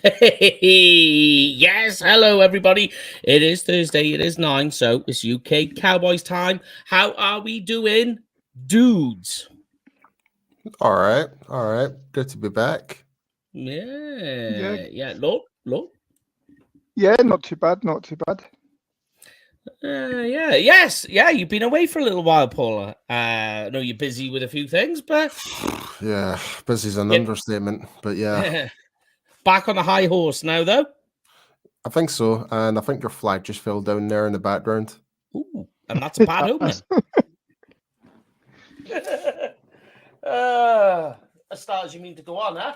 Hey, yes, hello everybody. It is Thursday, it is 9, so it's UK Cowboys time. How are we doing, dudes? All right. Good to be back. Yeah, Lord. Yeah, not too bad, not too bad. Yeah, you've been away for a little while, Paula. I know you're busy with a few things, but Yeah, busy's an understatement, but yeah, back on the high horse now, though. I think so. And I think your flag just fell down there in the background. Ooh, and that's a bad omen. As far as you mean to go on, huh?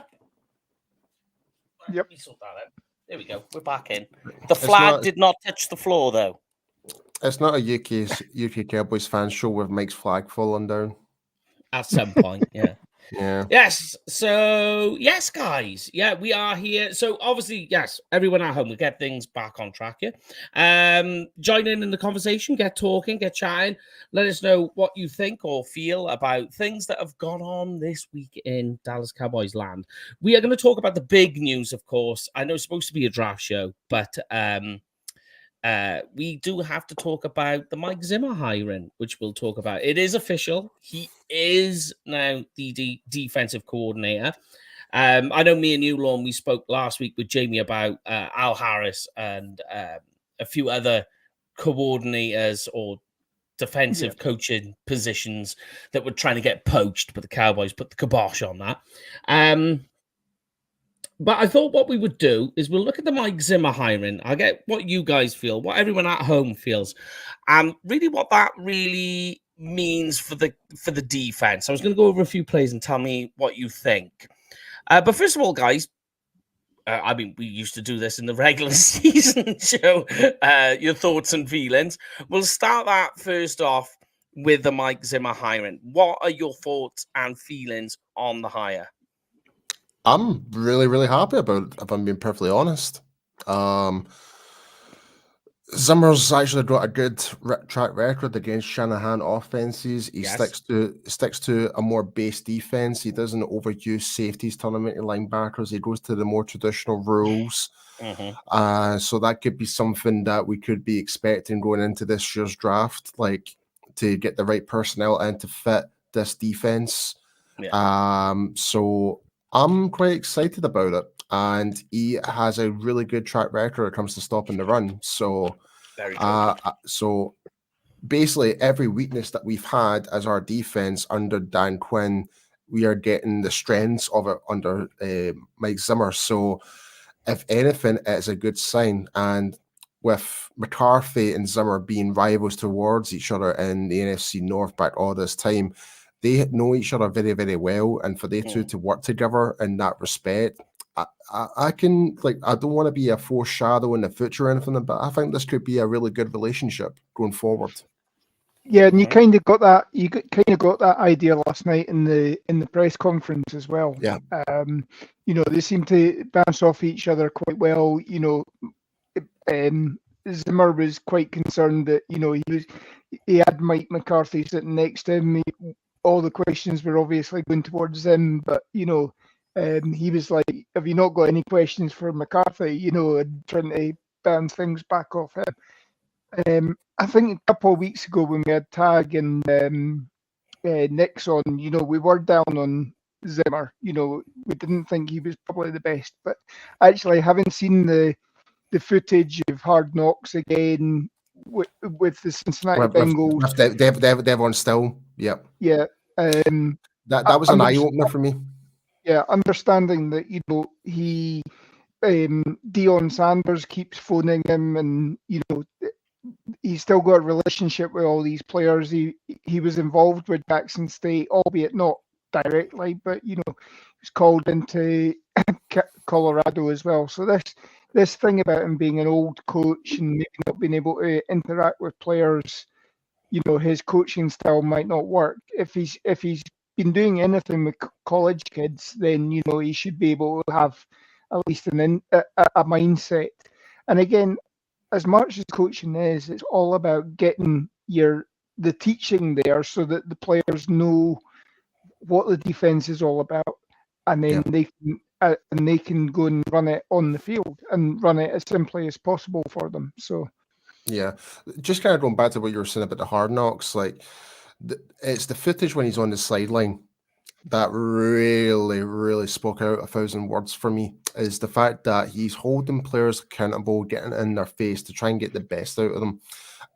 Yep. Let me sort that out. There we go. We're back in. The flag did not touch the floor, though. It's not a UK Cowboys fan show with Mike's flag falling down. At some point, yeah. Yeah. Yes. So, yes, guys. Yeah, we are here. So, obviously, yes, everyone at home will get things back on track here. Join in the conversation, get talking, get chatting. Let us know what you think or feel about things that have gone on this week in Dallas Cowboys land. We are going to talk about the big news, of course. I know it's supposed to be a draft show, but we do have to talk about the Mike Zimmer hiring, which we'll talk about. It is official. He is now the defensive coordinator. I know me and you, Lorne, we spoke last week with Jamie about Al Harris and a few other coordinators or defensive coaching positions that were trying to get poached, but the Cowboys put the kibosh on that. But I thought what we would do is we'll look at the Mike Zimmer hiring. I'll get what you guys feel, what everyone at home feels, and really what that really means for the defense. I was going to go over a few plays and tell me what you think. But first of all, guys, I mean, we used to do this in the regular season show. Your thoughts and feelings. We'll start that first off with the Mike Zimmer hiring. What are your thoughts and feelings on the hire? I'm really, really happy about it, if I'm being perfectly honest. Zimmer's actually got a good track record against Shanahan offenses. He sticks to a more base defense. He doesn't overuse safeties, turn into linebackers. He goes to the more traditional rules. So that could be something that we could be expecting going into this year's draft, like to get the right personnel and to fit this defense. So I'm quite excited about it. And he has a really good track record when it comes to stopping the run. So, so basically every weakness that we've had as our defense under Dan Quinn, we are getting the strengths of it under Mike Zimmer. So if anything, it's a good sign. And with McCarthy and Zimmer being rivals towards each other in the NFC North back all this time, they know each other very, very well. And for they two to work together in that respect, I can, like, I don't want to be a foreshadow in the future or anything, but I think this could be a really good relationship going forward. Yeah, and you kind of got that. You kind of got that idea last night in the press conference as well. Yeah. They seem to bounce off each other quite well. Zimmer was quite concerned that he had Mike McCarthy sitting next to him. All the questions were obviously going towards him, but he was like, "Have you not got any questions for McCarthy?" And trying to bounce things back off him. I think a couple of weeks ago when we had Tag and Nick's on, we were down on Zimmer. We didn't think he was probably the best, but actually having seen the footage of Hard Knocks again with the Cincinnati Bengals, they've on still, yeah. That was an eye opener for me. Yeah, understanding that he Deion Sanders keeps phoning him, and he's still got a relationship with all these players. He was involved with Jackson State, albeit not directly, but he was called into Colorado as well. So this thing about him being an old coach and maybe not being able to interact with players, his coaching style might not work. If he's been doing anything with college kids, then he should be able to have at least a mindset. And again, as much as coaching is, it's all about getting the teaching there so that the players know what the defense is all about, and then they can and they can go and run it on the field and run it as simply as possible for them. So, yeah, just kind of going back to what you were saying about the Hard Knocks, like it's the footage when he's on the sideline that really, really spoke out 1,000 words for me. Is the fact that he's holding players accountable, getting in their face to try and get the best out of them,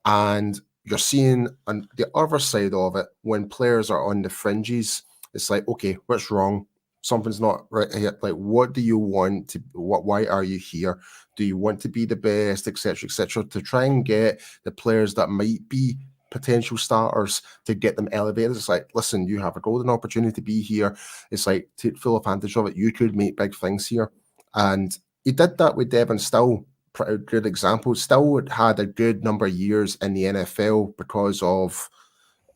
and you're seeing on the other side of it when players are on the fringes. It's like, okay, what's wrong? Something's not right here. Like, what do you want to? Why are you here? Do you want to be the best, etc., etc.? To try and get the players that might be potential starters to get them elevated. It's like, listen, you have a golden opportunity to be here. It's like, take full advantage of it. You could make big things here, and he did that with Devon Still. Pretty good example. Still had a good number of years in the NFL because of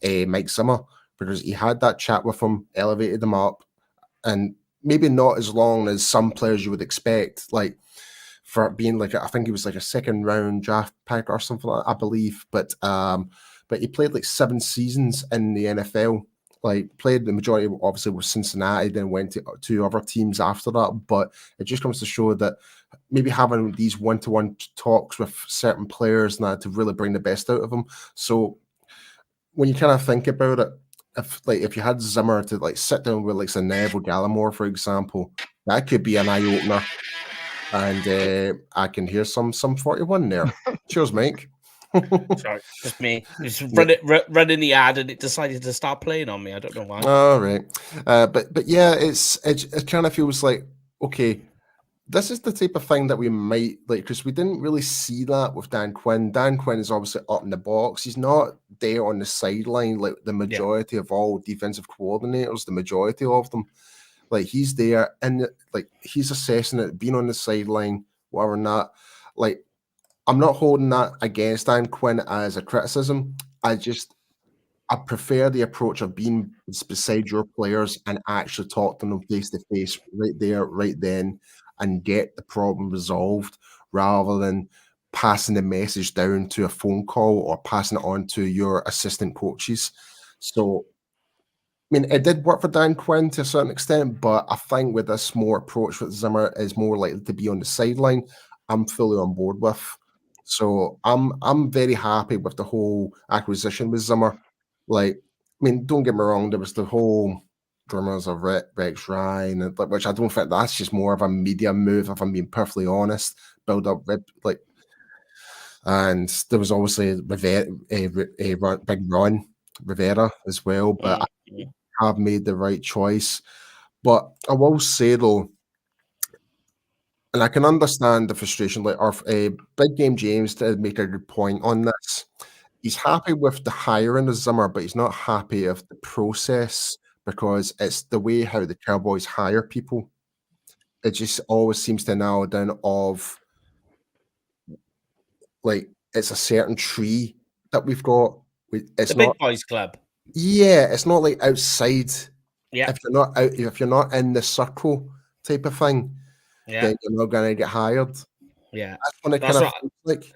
Mike Zimmer, because he had that chat with him, elevated him up, and maybe not as long as some players you would expect, like for being like I think he was like a second round draft pick or something like that, I believe. But he played like 7 seasons in the NFL. Like played the majority obviously with Cincinnati, then went to 2 other teams after that. But it just comes to show that maybe having these one-to-one talks with certain players and that to really bring the best out of them. So when you kind of think about it, if you had Zimmer to like sit down with like say Neville Gallimore, for example, that could be an eye opener. And I can hear some 41 there. Cheers, Mike. Sorry, just me. Just running the ad, and it decided to start playing on me. I don't know why. All right, but yeah, it kind of feels like, okay, this is the type of thing that we might like, because we didn't really see that with Dan Quinn. Dan Quinn is obviously up in the box. He's not there on the sideline like the majority of all defensive coordinators, the majority of them. Like he's there and like he's assessing it, being on the sideline, whatever not. Like I'm not holding that against Dan Quinn as a criticism. I prefer the approach of being beside your players and actually talk to them face to face right there, right then, and get the problem resolved rather than passing the message down to a phone call or passing it on to your assistant coaches. So, I mean, it did work for Dan Quinn to a certain extent, but I think with this more approach with Zimmer is more likely to be on the sideline, I'm fully on board with. So I'm very happy with the whole acquisition with Zimmer. Like, I mean, don't get me wrong, there was the whole rumors of Rex Ryan, which I don't think that's just more of a media move, if I'm being perfectly honest. Build up, like, and there was obviously Big Ron Rivera as well, but I have made the right choice. But I will say though, and I can understand the frustration. Like our Big Game James to make a good point on this. He's happy with the hiring of Zimmer, but he's not happy with the process because it's the way how the Cowboys hire people. It just always seems to narrow down of like it's a certain tree that we've got. It's the not Big Boys Club. Yeah, it's not like outside. Yeah. If you're not in the circle type of thing, then you're not gonna get hired. Yeah. That's what it kind of feels like.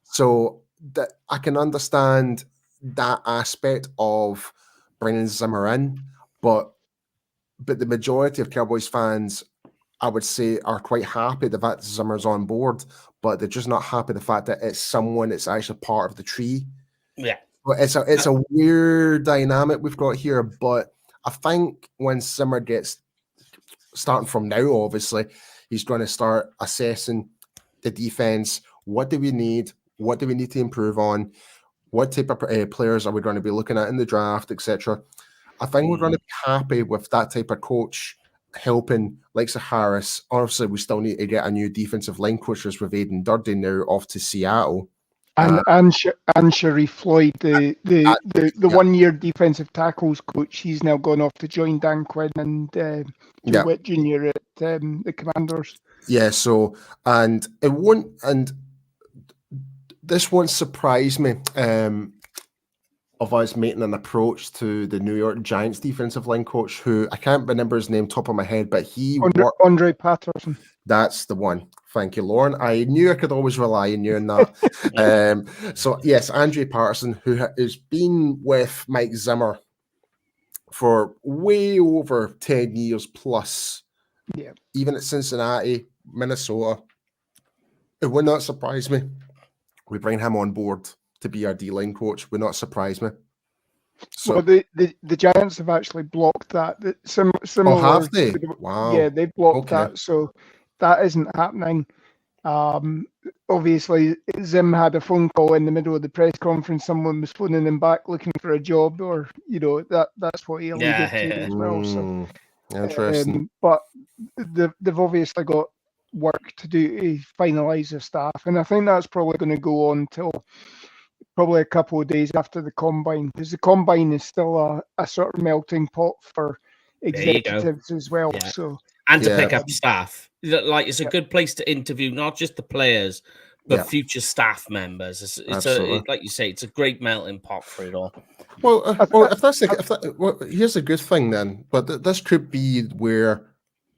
So that I can understand that aspect of bringing Zimmer in, but the majority of Cowboys fans, I would say, are quite happy the fact that Zimmer's on board, but they're just not happy the fact that it's someone that's actually part of the tree. Yeah. But it's a weird dynamic we've got here, but I think when Zimmer gets starting from now, obviously, he's going to start assessing the defense. What do we need? What do we need to improve on? What type of players are we going to be looking at in the draft, etc.? I think we're going to be happy with that type of coach helping like Harris. Obviously, we still need to get a new defensive line coach with Aiden Durden now off to Seattle. And Sharif Floyd, the 1 year defensive tackles coach, he's now gone off to join Dan Quinn and Joe Witt Jr. at the Commanders. Yeah, so this won't surprise me of us making an approach to the New York Giants defensive line coach, who I can't remember his name top of my head, but Andre Patterson. That's the one. Thank you, Lauren. I knew I could always rely on you in that. So yes, Andre Patterson, who has been with Mike Zimmer for way over 10 years plus, Yeah. Even at Cincinnati, Minnesota, it would not surprise me. We bring him on board to be our D-line coach. Would not surprise me. So, Well, the Giants have actually blocked that. Similar. have they? To Wow. Yeah, they blocked Okay. that, so that isn't happening. Obviously, Zim had a phone call in the middle of the press conference. Someone was phoning him back looking for a job, or that's what he alluded to as well. So Interesting. but they've obviously got work to do to finalise the staff, and I think that's probably going to go on till probably a couple of days after the combine, because the combine is still a sort of melting pot for executives as well. Yeah. So and to pick up staff, like it's a Yeah. good place to interview not just the players but future staff members. It's like you say, it's a great melting pot for it all. Well, here's a good thing then. But this could be where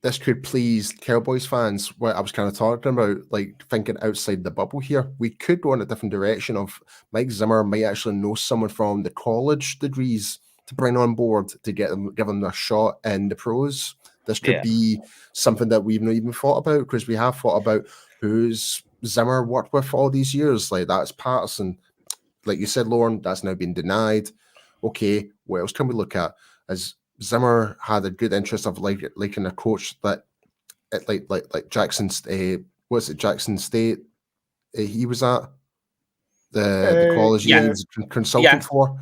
this could please Cowboys fans. What I was kind of talking about, like thinking outside the bubble here. We could go in a different direction. Of Mike Zimmer might actually know someone from the college degrees to bring on board to give them a shot in the pros. This could be something that we've not even thought about, because we have thought about who's Zimmer worked with all these years. Like that's Patterson. Like you said, Lauren, that's now been denied. Okay, what else can we look at? As Zimmer had a good interest of liking a coach that, like Jackson, what's it, Jackson State? He was at the college he was consultant for.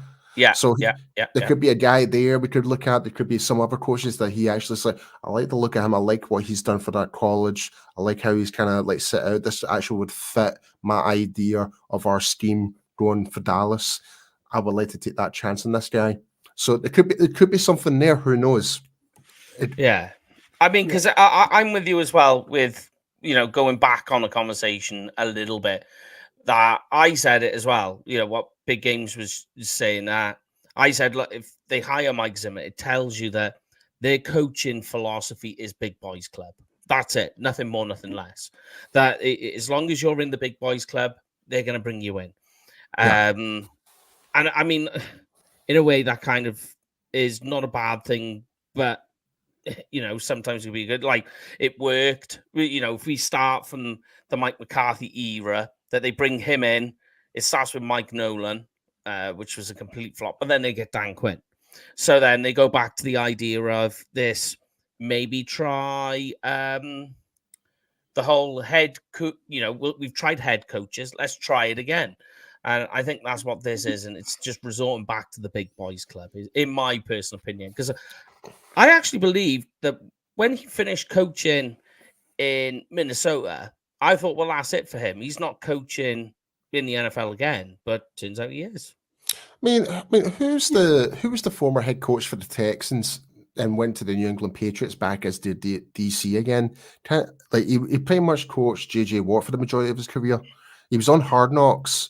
So there could be a guy there we could look at. There could be some other coaches that he actually said, I like to look at him. I like what he's done for that college. I like how he's kind of like set out. This actually would fit my idea of our scheme going for Dallas. I would like to take that chance on this guy. So there could be something there. Who knows? I mean, because I'm with you as well with, going back on the conversation a little bit, that I said it as well. What Big Games was saying, that I said, look, if they hire Mike Zimmer, it tells you that their coaching philosophy is Big Boys Club. That's it. Nothing more, nothing less. That as long as you're in the Big Boys Club, they're going to bring you in. And I mean, in a way, that kind of is not a bad thing, but sometimes it can be good. Like it worked. If we start from the Mike McCarthy era, that they bring him in, it starts with Mike Nolan, which was a complete flop, but then they get Dan Quinn. So then they go back to the idea of this, maybe try the whole head coach. We've tried head coaches. Let's try it again. And I think that's what this is. And it's just resorting back to the Big Boys Club, in my personal opinion. Because I actually believe that when he finished coaching in Minnesota, I thought, well, that's it for him. He's not coaching in the NFL again, but turns out he is. I mean, who was the former head coach for the Texans and went to the New England Patriots back as the DC again? He pretty much coached JJ Watt for the majority of his career. He was on Hard Knocks.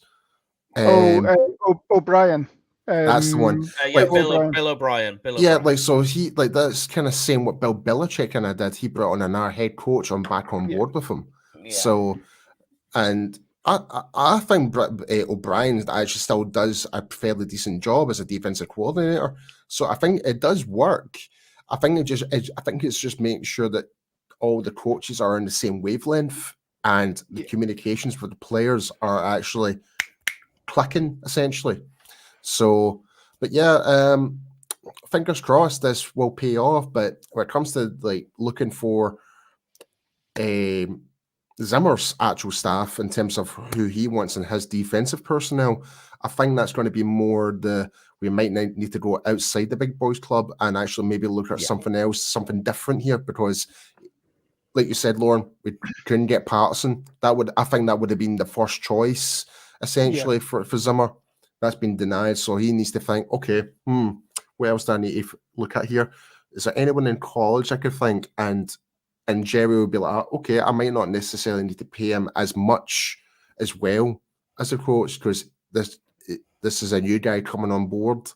O'Brien. That's the one. Bill O'Brien. So he that's kind of saying what Bill Belichick kind of did. He brought on another head coach back on board with him. Yeah. So, and I think O'Brien actually still does a fairly decent job as a defensive coordinator. So I think it does work. I think it's just making sure that all the coaches are on the same wavelength and the communications with the players are actually clicking, essentially. So, but fingers crossed this will pay off. But when it comes to like looking for Zimmer's actual staff in terms of who he wants and his defensive personnel, I think that's going to be more we might need to go outside the Big Boys Club and actually maybe look at something else, something different here, because like you said, Lauren, we couldn't get Patterson. I think that would have been the first choice essentially for Zimmer. That's been denied, so he needs to think, okay, what else do I need to look at here? Is there anyone in college I could think? And Jerry would be like, okay, I might not necessarily need to pay him as much as well as a coach, because this is a new guy coming on board,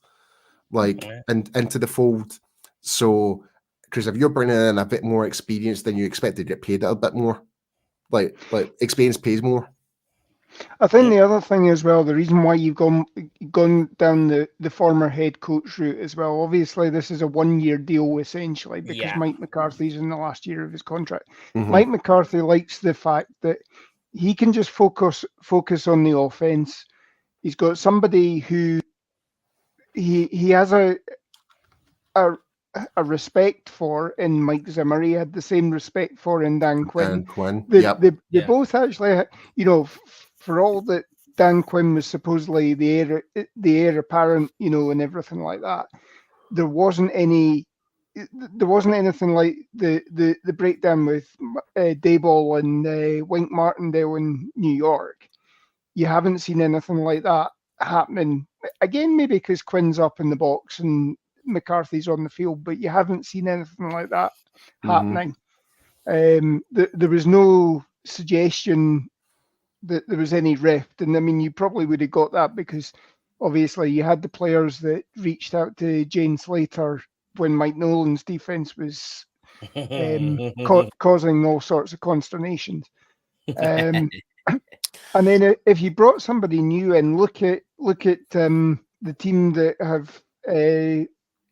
and into the fold. So, because if you're bringing in a bit more experience, then you expect to get paid a bit more. Like experience pays more. I think the other thing as well, the reason why you've gone down the former head coach route as well. Obviously, this is a 1-year deal essentially because Mike McCarthy's in the last year of his contract. Mike McCarthy likes the fact that he can just focus on the offense. He's got somebody who he has a respect for in Mike Zimmer. He had the same respect for in Dan Quinn. They both actually, for all that Dan Quinn was supposedly the heir apparent, and everything like that, there wasn't anything like the breakdown with Dayball and Wink Martindale in New York. You haven't seen anything like that happening. Again, maybe because Quinn's up in the box and McCarthy's on the field, but you haven't seen anything like that happening. There was no suggestion that there was any rift, and I mean, you probably would have got that because obviously you had the players that reached out to Jane Slater when Mike Nolan's defense was causing all sorts of consternations. And then if you brought somebody new in, look at the team that have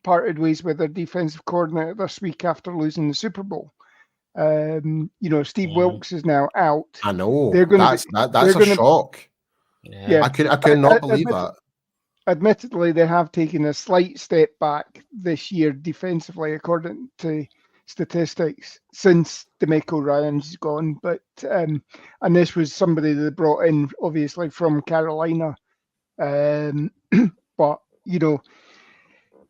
parted ways with their defensive coordinator this week after losing the Super Bowl. Steve Wilkes is now out. I know. That's a shock. Yeah. I could not believe that. Admittedly, they have taken a slight step back this year defensively, according to statistics, since DeMeco Ryans gone. But and this was somebody they brought in, obviously from Carolina. But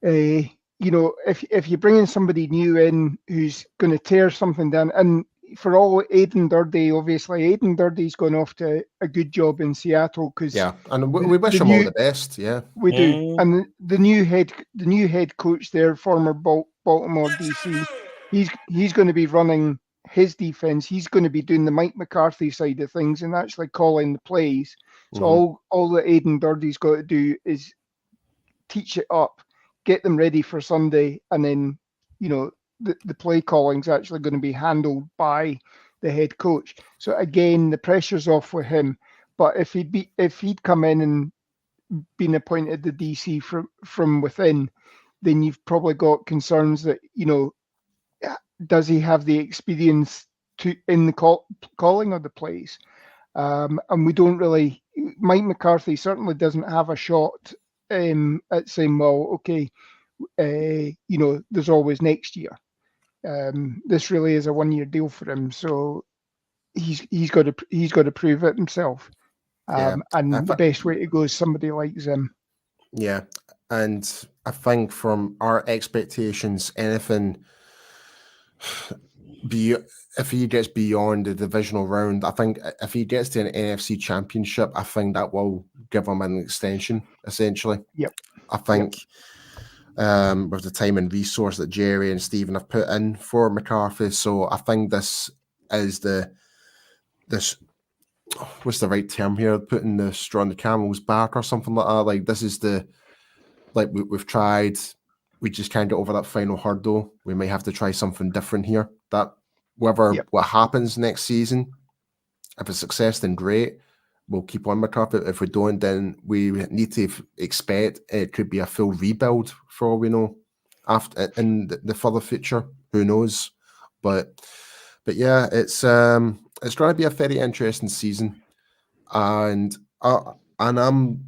if you bring in somebody new in who's going to tear something down, and for all Aidan Durdy, obviously Aidan Durdy's gone off to a good job in Seattle because and we wish him all the best. Yeah, we do. And the new head coach there, former Baltimore DC, he's going to be running his defense. He's going to be doing the Mike McCarthy side of things and actually calling the plays. So all that Aidan Durdy's got to do is teach it up, get them ready for Sunday, and then the play calling is actually going to be handled by the head coach. So again, the pressure's off with him. But if he'd come in and been appointed the DC from within, then you've probably got concerns that does he have the experience in the calling of the plays? And we don't really. Mike McCarthy certainly doesn't have a shot at saying, well, okay, there's always next year. This really is a 1-year deal for him, so he's got to prove it himself. And the best way to go is somebody like Zim. Yeah, and I think from our expectations, anything if he gets beyond the divisional round, I think if he gets to an NFC championship, I think that will give him an extension, essentially. Yep. I think with the time and resource that Jerry and Stephen have put in for McCarthy. So I think this is what's the right term here? Putting the straw on the camel's back or something like that. Like this is we've tried. We just can't get over that final hurdle. We may have to try something different here. That what happens next season, if it's success, then great. We'll keep on McCarthy. If we don't, then we need to expect it could be a full rebuild for all we know. After in the further future, who knows? But yeah, it's going to be a very interesting season, and I'm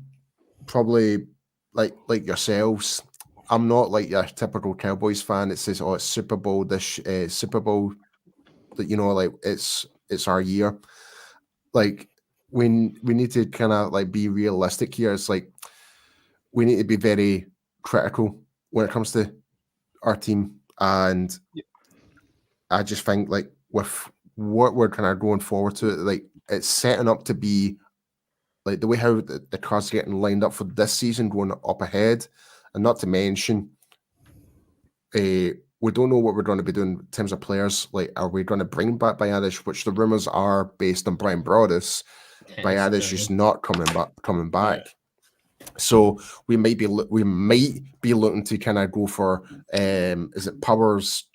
probably like yourselves. I'm not like your typical Cowboys fan that says, "Oh, it's Super Bowl this Super Bowl," that like it's our year. Like we need to kind of like be realistic here. It's like we need to be very critical when it comes to our team, and I just think like with what we're kind of going forward to, like it's setting up to be like the way how the cards are getting lined up for this season going up ahead. And not to mention, we don't know what we're going to be doing in terms of players. Like, are we going to bring back Biadish, which the rumors are based on Brian Broaddus? Biadish is not coming back. So we might be looking to kind of go for is it Powers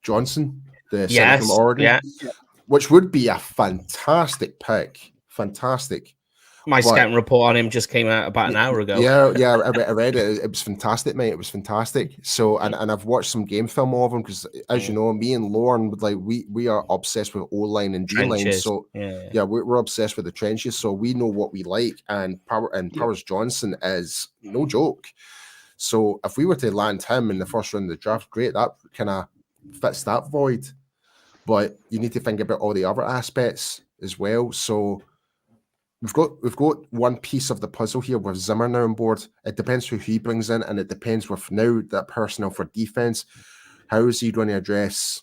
Johnson, the center from Oregon, which would be a fantastic pick fantastic. My But scouting report on him just came out about an hour ago. Yeah, I read it. It was fantastic, mate. It was fantastic. So, and I've watched some game film of him because, as you know, me and Lauren would like we are obsessed with O-line and D-line. So, yeah, we're obsessed with the trenches. So we know what we like, and Powers Johnson is no joke. So if we were to land him in the first round of the draft, great. That kind of fits that void. But you need to think about all the other aspects as well. So we've got one piece of the puzzle here with Zimmer now on board. It depends who he brings in, and it depends with now that personnel for defense. How is he going to address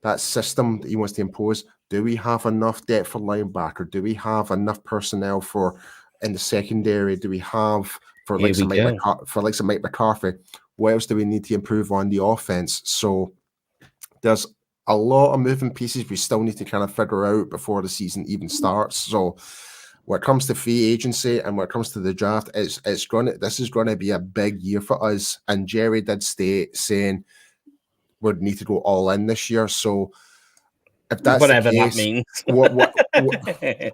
that system that he wants to impose? Do we have enough depth for linebacker? Do we have enough personnel for in the secondary? Do we have for like some Mike McCarthy? What else do we need to improve on the offense? So there's a lot of moving pieces we still need to kind of figure out before the season even starts. So when it comes to free agency and when it comes to the draft, this is going to be a big year for us. And Jerry did state saying we need to go all in this year. So if that's whatever the case, that means,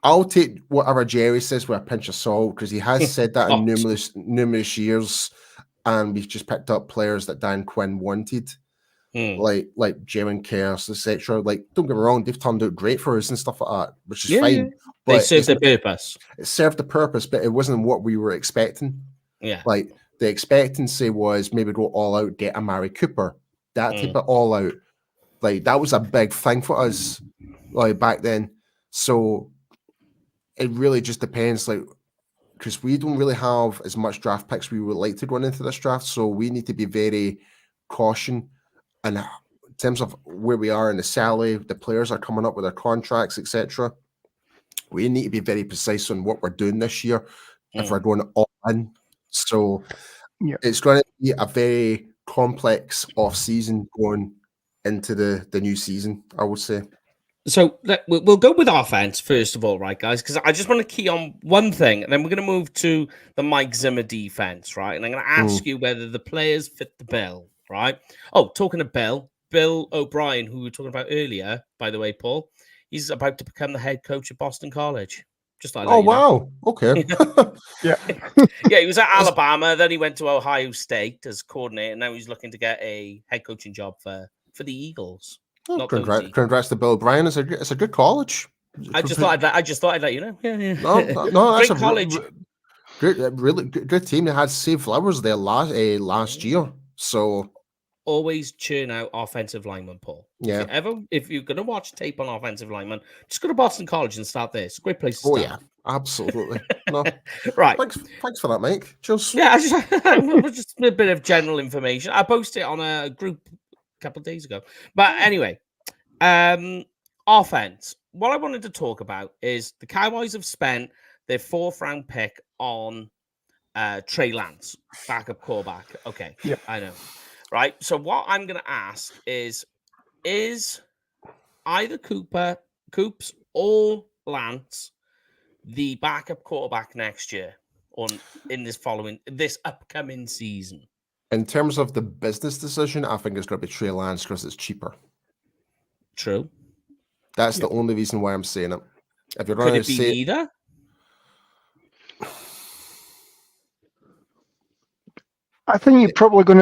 I'll take whatever Jerry says with a pinch of salt because he has said that in numerous years, and we've just picked up players that Dan Quinn wanted. Like Jaron Kearse, etc. Like, don't get me wrong, they've turned out great for us and stuff like that, which is fine. But they served the purpose. It served the purpose, but it wasn't what we were expecting. Yeah. Like, the expectancy was maybe go all out, get a Mari Cooper. That type of all out. Like, that was a big thing for us, like, back then. So, it really just depends, like, because we don't really have as much draft picks we would like to go into this draft, so we need to be very cautious. And in terms of where we are in the salary, the players are coming up with their contracts, etc. We need to be very precise on what we're doing this year if we're going all in. So it's going to be a very complex off-season going into the new season, I would say. So we'll go with offense first of all, right, guys? Because I just want to key on one thing, and then we're going to move to the Mike Zimmer defense, right? And I'm going to ask you whether the players fit the bill, right? Oh, talking of Bill O'Brien, who we were talking about earlier, by the way, Paul, he's about to become the head coach at Boston College. Just like wow, okay, yeah, he was at Alabama, then he went to Ohio State as coordinator, and now he's looking to get a head coaching job for the Eagles. Oh, congrats to Bill O'Brien. It's a good college. I just thought I'd let you know. Yeah. No, that's great college. Really good team. They had Steve Flowers there last year. So always churn out offensive linemen, Paul. Yeah. If you're gonna watch tape on offensive linemen, just go to Boston College and start there. It's a great place to start. Oh yeah, absolutely. No. Right. Thanks for that, Mike. Just just a bit of general information. I posted it on a group a couple of days ago. But anyway, offense. What I wanted to talk about is the Cowboys have spent their 4th round pick on Trey Lance, backup quarterback. Okay, yeah, I know. Right. So what I'm going to ask is either Coops or Lance the backup quarterback next year or in this upcoming season? In terms of the business decision, I think it's going to be Trey Lance because it's cheaper. True. That's the only reason why I'm saying it. If you're going to say either? I think you're probably going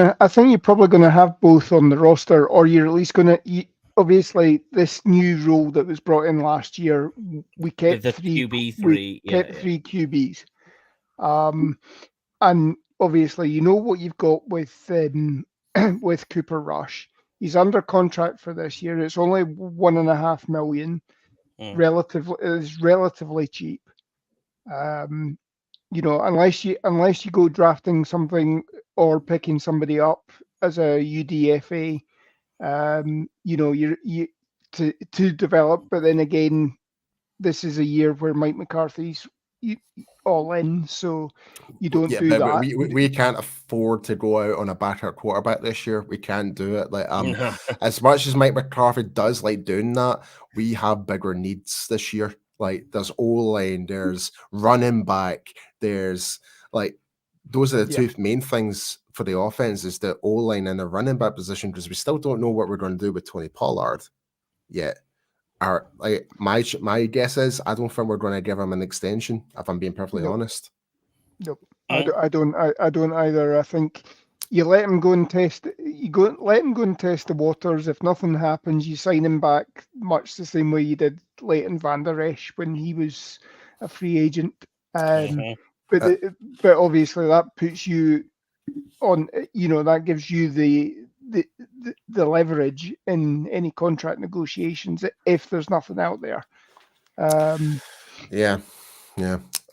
to have both on the roster, or you're at least going to. Obviously, this new rule that was brought in last year, we kept three QBs, and obviously, you know what you've got with Cooper Rush. He's under contract for this year. It's only $1.5 million. Relatively cheap. You know, unless you go drafting something or picking somebody up as a UDFA, you know, you to develop. But then again, this is a year where Mike McCarthy's all in, so you don't do that. We can't afford to go out on a backup quarterback this year. We can't do it. Like as much as Mike McCarthy does like doing that, we have bigger needs this year. Like there's O-line, there's running back, there's like those are the two main things for the offense is the O-line and the running back position because we still don't know what we're going to do with Tony Pollard yet. are like my guess is I don't think we're going to give him an extension. If I'm being perfectly honest. Nope. I don't either. I think you let him go and test. Let him go and test the waters. If nothing happens, you sign him back, much the same way you did Leighton Van Der Esch when he was a free agent. But obviously that puts you on. That gives you the leverage in any contract negotiations if there's nothing out there. Yeah.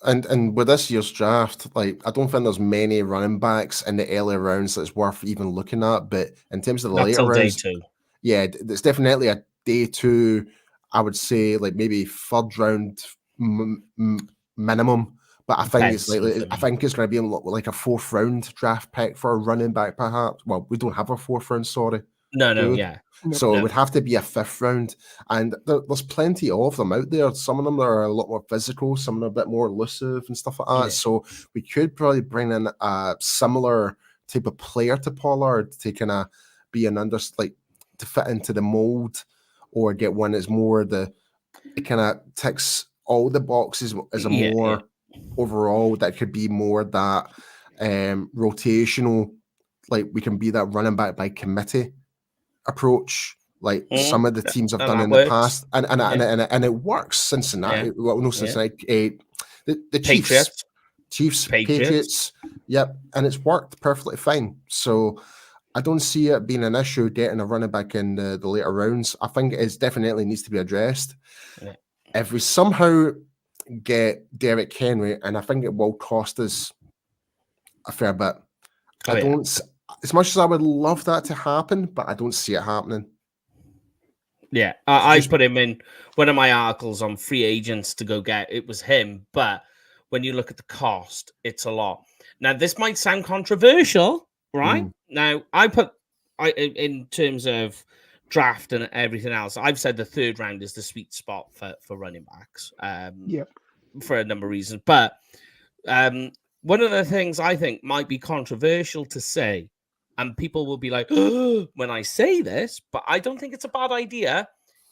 And with this year's draft, like I don't think there's many running backs in the early rounds that's worth even looking at. But in terms of the later rounds, day 2. Yeah, it's definitely a day 2. I would say like maybe third round minimum. But I think it's going to be like a 4th round draft pick for a running back, perhaps. Well, we don't have a 4th round, sorry. So it would have to be a 5th round, and there's plenty of them out there. Some of them are a lot more physical, some of them are a bit more elusive and stuff like that. Yeah. So we could probably bring in a similar type of player to Pollard to kind of be to fit into the mold, or get one that's more it kind of ticks all the boxes as a more overall that could be more that rotational, like we can be that running back by committee approach, like some of the teams have done in the past, and it works. Cincinnati, Cincinnati, the Chiefs, Patriots, yep, and it's worked perfectly fine. So I don't see it being an issue getting a running back in the later rounds. I think it definitely needs to be addressed. Yeah. If we somehow get Derrick Henry, and I think it will cost us a fair bit, as much as I would love that to happen, but I don't see it happening. Yeah, I put him in one of my articles on free agents to go get. It was him, but when you look at the cost, it's a lot. Now, this might sound controversial, right? Now, in terms of draft and everything else, I've said the 3rd round is the sweet spot for running backs. For a number of reasons, but one of the things I think might be controversial to say, and people will be like, oh, when I say this, but I don't think it's a bad idea,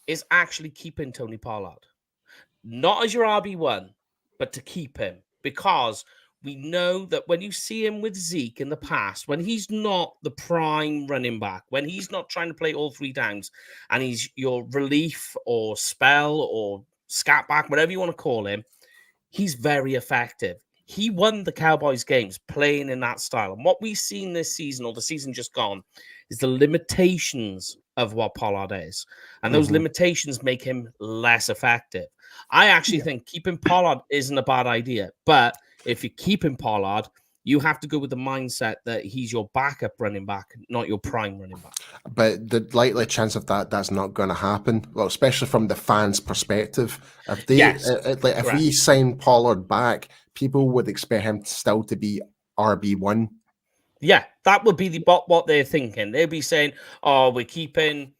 is actually keeping Tony Pollard. Not as your RB1, but to keep him. Because we know that when you see him with Zeke in the past, when he's not the prime running back, when he's not trying to play all 3 downs, and he's your relief or spell or scat back, whatever you want to call him, he's very effective. He won the Cowboys games playing in that style. And what we've seen this season, or the season just gone, is the limitations of what Pollard is. And those limitations make him less effective. I actually think keeping Pollard isn't a bad idea. But if you keep him Pollard, you have to go with the mindset that he's your backup running back, not your prime running back. But the likely chance of that's not going to happen, well, especially from the fans' perspective. If they, if we sign Pollard back, people would expect him still to be RB1. Yeah, that would be what they're thinking. They'll be saying, "Oh, we're keeping."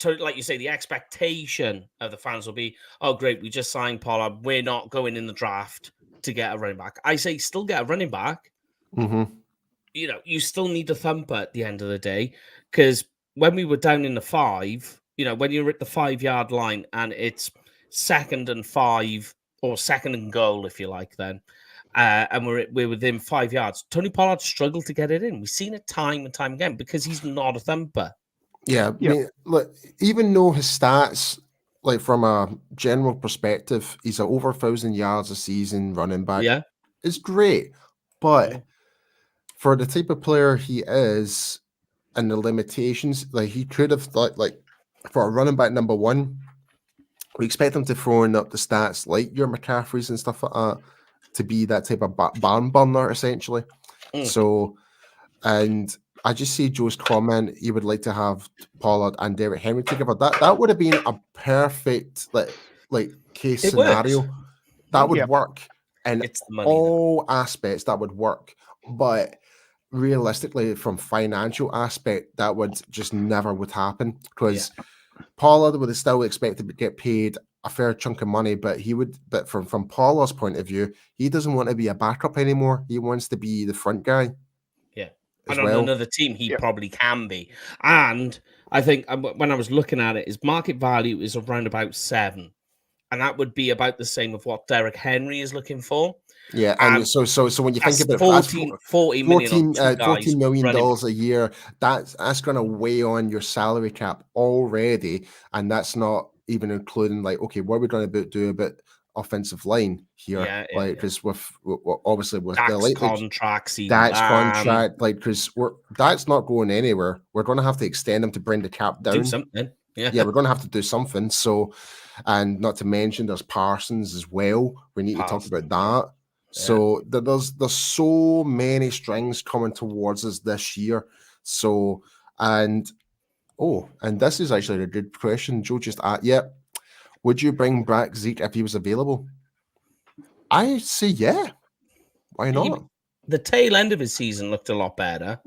Like you say, the expectation of the fans will be, "Oh, great, we just signed Pollard. We're not going in the draft to get a running back." I say, still get a running back. You still need a thumper at the end of the day, because when we were down in the 5, when you're at the 5-yard line and it's 2nd and 5 or 2nd and goal, if you like, then, and we're within 5 yards, Tony Pollard struggled to get it in. We've seen it time and time again because he's not a thumper. Yeah, I mean, look, even though his stats, like from a general perspective, he's over 1,000 yards a season running back. Yeah, it's great, but for the type of player he is and the limitations, like he could have like for a running back number 1, we expect him to throwing up the stats like your McCaffreys and stuff like that to be that type of barn burner essentially. So, and I just see Joe's comment. He would like to have Pollard and Derrick Henry together. That would have been a perfect like case scenario. That would work in all aspects. That would work, but realistically, from financial aspect, that would just never would happen because Pollard would still expect to get paid a fair chunk of money, but from Pollard's point of view, he doesn't want to be a backup anymore. He wants to be the front guy. And on another team, he probably can be. And I think when I was looking at it, his market value is around about 7. And that would be about the same of what Derek Henry is looking for. Yeah, and so when you think That's about it, 40 million on two guys $14 million running. a year, that's going to weigh on your salary cap already, and that's not even including like, okay, what are we going to do about offensive line here? Yeah, like because with obviously with Dax the late contract, Dax contract, like because that's not going anywhere. We're going to have to extend them to bring the cap down. Do something. Yeah, we're going to have to do something. So, and not to mention there's Parsons as well. We need to talk about that. So there's so many strings coming towards us this year. So and this is actually a good question. Joe just asked, would you bring back Zeke if he was available? I say yeah. Why not? The tail end of his season looked a lot better.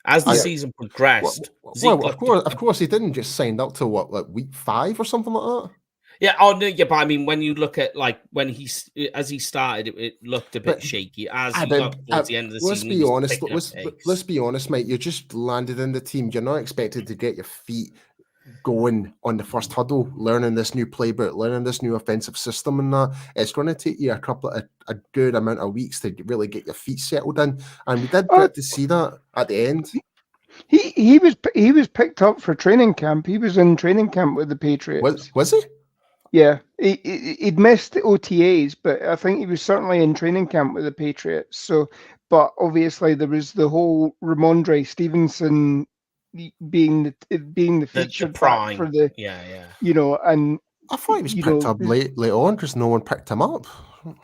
As the season progressed, of course, he didn't just sign up to like week 5 or something like that. Yeah, but I mean, when you look at like when he started, it looked a bit shaky. As he got towards the end of the season, let's be honest, mate. You just landed in the team. You're not expected to get your feet going on the first huddle, learning this new playbook, learning this new offensive system, and that. It's going to take you a good amount of weeks to really get your feet settled in, and we did get to see that at the end. He was picked up for training camp. He was in training camp with the Patriots. Was he? Yeah, he'd missed the OTAs, but I think he was certainly in training camp with the Patriots. So, but obviously there was the whole Ramondre Stevenson being the featured back for the and I thought he was picked up late on because no one picked him up.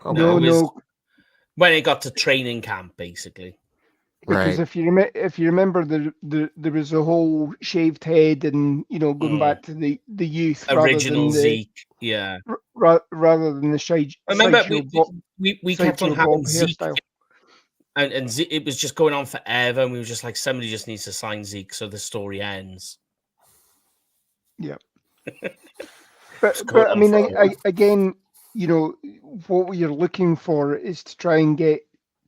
No. When he got to training camp, basically. Because if you remember, there was a whole shaved head, and going back to the youth original Zeke, rather than the shade. Remember, we kept on having Zeke, and it was just going on forever, and we were just like, somebody just needs to sign Zeke so the story ends. Yeah, but I mean, again, what you're looking for is to try and get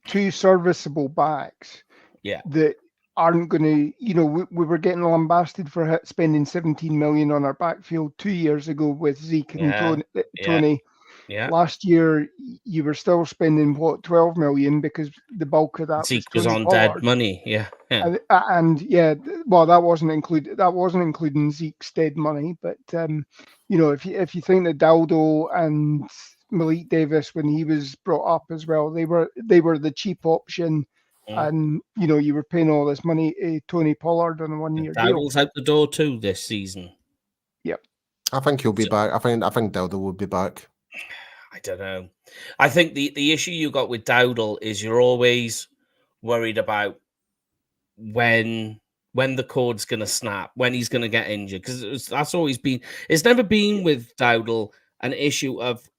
2 serviceable backs. Yeah, that aren't going to, we were getting lambasted for spending 17 million on our backfield 2 years ago with Zeke and Tony. Yeah. Last year, you were still spending 12 million because the bulk of that Zeke was on Pollard. dead money. Yeah. Well, that wasn't including Zeke's dead money. But if you think that Dowdle and Malik Davis, when he was brought up as well, they were the cheap option. And you were paying all this money to Tony Pollard on a 1-year deal. Dowdle's out the door too this season. Yep. I think he'll be back. I think Dowdle will be back. I don't know. I think the issue you got with Dowdle is you're always worried about when the cord's going to snap, when he's going to get injured, because that's always been. It's never been with Dowdle an issue of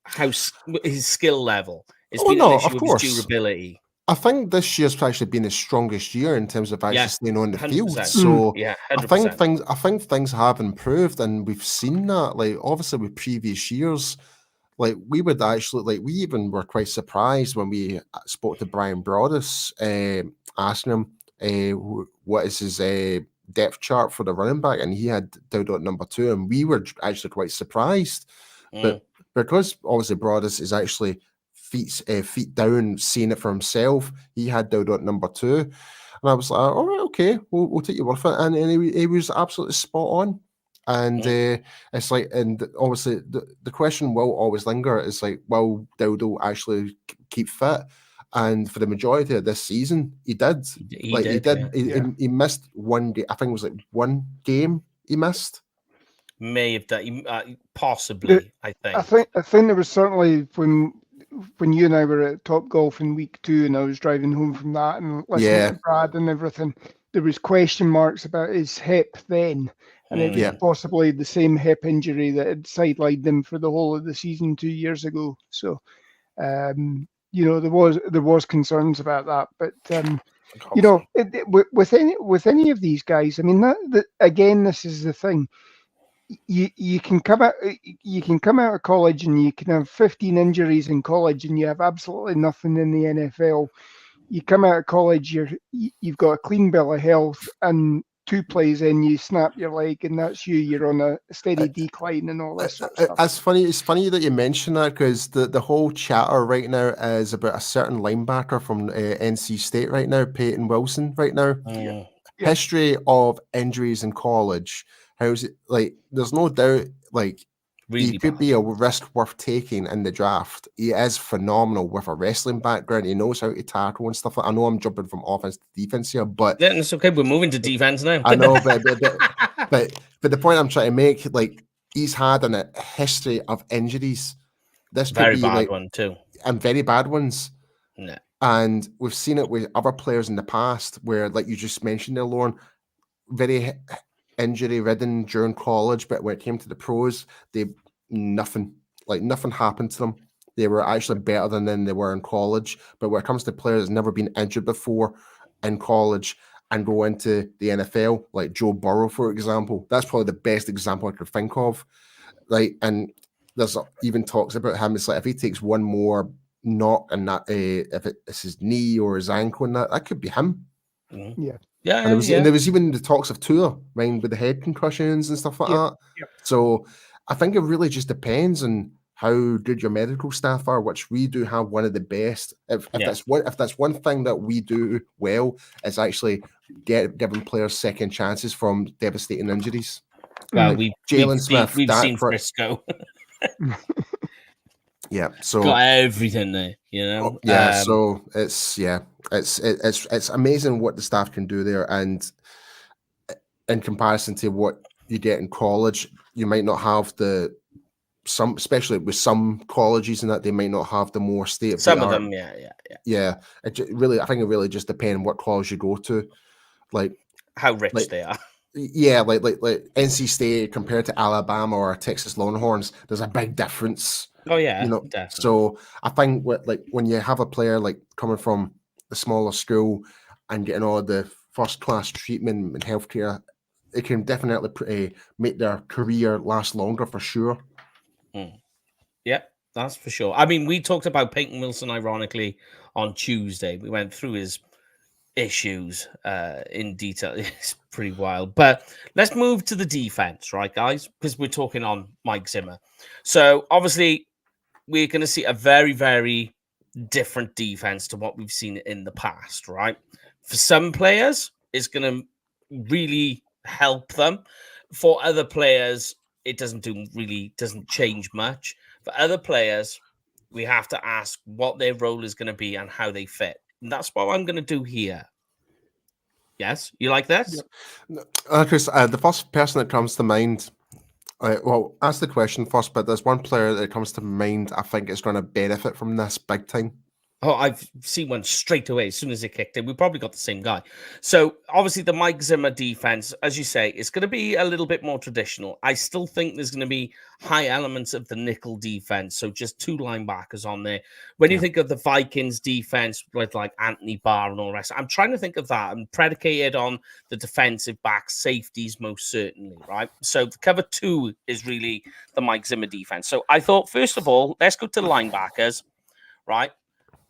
his skill level. It's been an issue of his durability. I think this year's actually been his strongest year in terms of actually staying on the 100%. field. So 100%. I think things have improved, and we've seen that. Like obviously with previous years, like we would actually we even were quite surprised when we spoke to Brian Broaddus, asking him what is his depth chart for the running back, and he had Dowdle at number 2, and we were actually quite surprised. But because obviously Broaddus is actually feet down, seeing it for himself, he had Dowdle at number 2, and I was like, all right, okay, we'll take your word for it, and he was absolutely spot on. And it's like, and obviously the question will always linger is like, will Dowdle actually keep fit? And for the majority of this season, he did. He missed one game. I think it was like one game he missed. May have done, possibly. I think there was certainly when you and I were at Top Golf in week 2, and I was driving home from that and listening to Brad and everything, there was question marks about his hip then, and it was possibly the same hip injury that had sidelined him for the whole of the season 2 years ago. So, there was concerns about that, but with any of these guys, I mean again, this is the thing. You can come out of college and you can have 15 injuries in college and you have absolutely nothing in the NFL. You come out of college, you've got a clean bill of health, and 2 plays in, you snap your leg, and that's you're on a steady decline and all this sort of stuff. It's funny that you mention that, because the whole chatter right now is about a certain linebacker from NC State right now, Peyton Wilson right now. Yeah. History of injuries in college. How's it, like, there's no doubt, like, Really he could bad. be a risk worth taking in the draft. He is phenomenal with a wrestling background. He knows how to tackle and stuff. I know I'm jumping from offense to defense here, but Yeah, it's okay. We're moving to defense now. I know, but the point I'm trying to make, like, he's had a history of injuries. This could Very be bad like, one too. and very bad ones. Yeah. And we've seen it with other players in the past where, like you just mentioned there, Lauren, very injury-ridden during college, but when it came to the pros, nothing happened to them. They were actually better than they were in college. But when it comes to players that's never been injured before in college and go into the NFL, like Joe Burrow, for example, that's probably the best example I could think of. Like, and there's even talks about him. It's like, if he takes one more knock and that, if it's his knee or his ankle, and that could be him. Mm-hmm. Yeah. Yeah, And there was even the talks of Tua, right, with the head concussions and stuff like that. Yep. So I think it really just depends on how good your medical staff are, which we do have one of the best. If that's one thing that we do well, is actually giving players second chances from devastating injuries. Well, Jalen Smith, we've seen Frisco. Yeah, so got everything there, you know. So it's amazing what the staff can do there, and in comparison to what you get in college, you might not have especially with some colleges, and that they might not have the more state of some the of art. them, yeah. I think it really just depends what college you go to, like how rich they are. Yeah, like NC State compared to Alabama or Texas Longhorns, there's a big difference. Oh yeah, you know. definitely. So I think when you have a player like coming from a smaller school and getting all the first class treatment and healthcare, it can definitely make their career last longer for sure. Yep, that's for sure. I mean, we talked about Peyton Wilson ironically on Tuesday. We went through his issues in detail. It's pretty wild. But let's move to the defense, right, guys? Because we're talking on Mike Zimmer. So obviously, we're going to see a very, very different defense to what we've seen in the past, right? For some players, it's going to really help them. For other players, it doesn't change much. For other players, we have to ask what their role is going to be and how they fit. And that's what I'm going to do here. Yes? You like this? Chris, the first person that comes to mind, well, ask the question first, but there's one player that comes to mind I think is going to benefit from this big time. Oh, I've seen one straight away as soon as it kicked in. We probably got the same guy. So obviously the Mike Zimmer defense, as you say, it's going to be a little bit more traditional. I still think there's going to be high elements of the nickel defense. So just 2 linebackers on there. When you think of the Vikings defense with like Anthony Barr and all the rest, I'm trying to think of that and predicated on the defensive back safeties most certainly, right? So the cover 2 is really the Mike Zimmer defense. So I thought, first of all, let's go to the linebackers, right?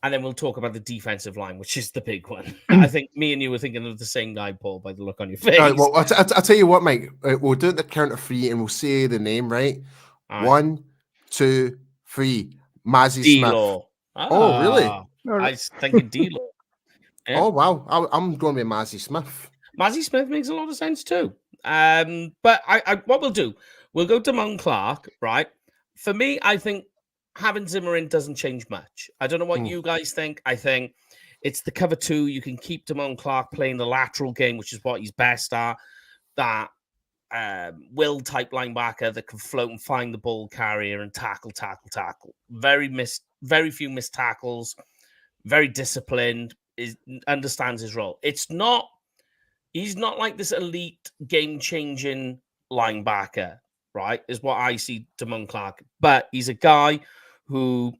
And then we'll talk about the defensive line, which is the big one. I think me and you were thinking of the same guy, Paul, by the look on your face. All right, well, I'll tell you what, Mike. We'll do the count of 3 and we'll say the name, right? All right. 1, 2, 3. Mazzy Smith. Oh, really? I was thinking D-Law. Yeah. Oh, wow. I'm going with Mazzy Smith. Mazzy Smith makes a lot of sense too. But what we'll do, we'll go to Damone Clark, right? For me, I think having Zimmer in doesn't change much. I don't know what you guys think. I think it's the cover 2. You can keep Damone Clark playing the lateral game, which is what he's best at. That will type linebacker that can float and find the ball carrier and tackle. Very few missed tackles. Very disciplined. Understands his role. He's not like this elite game-changing linebacker, right? Is what I see Damone Clark. But he's a guy who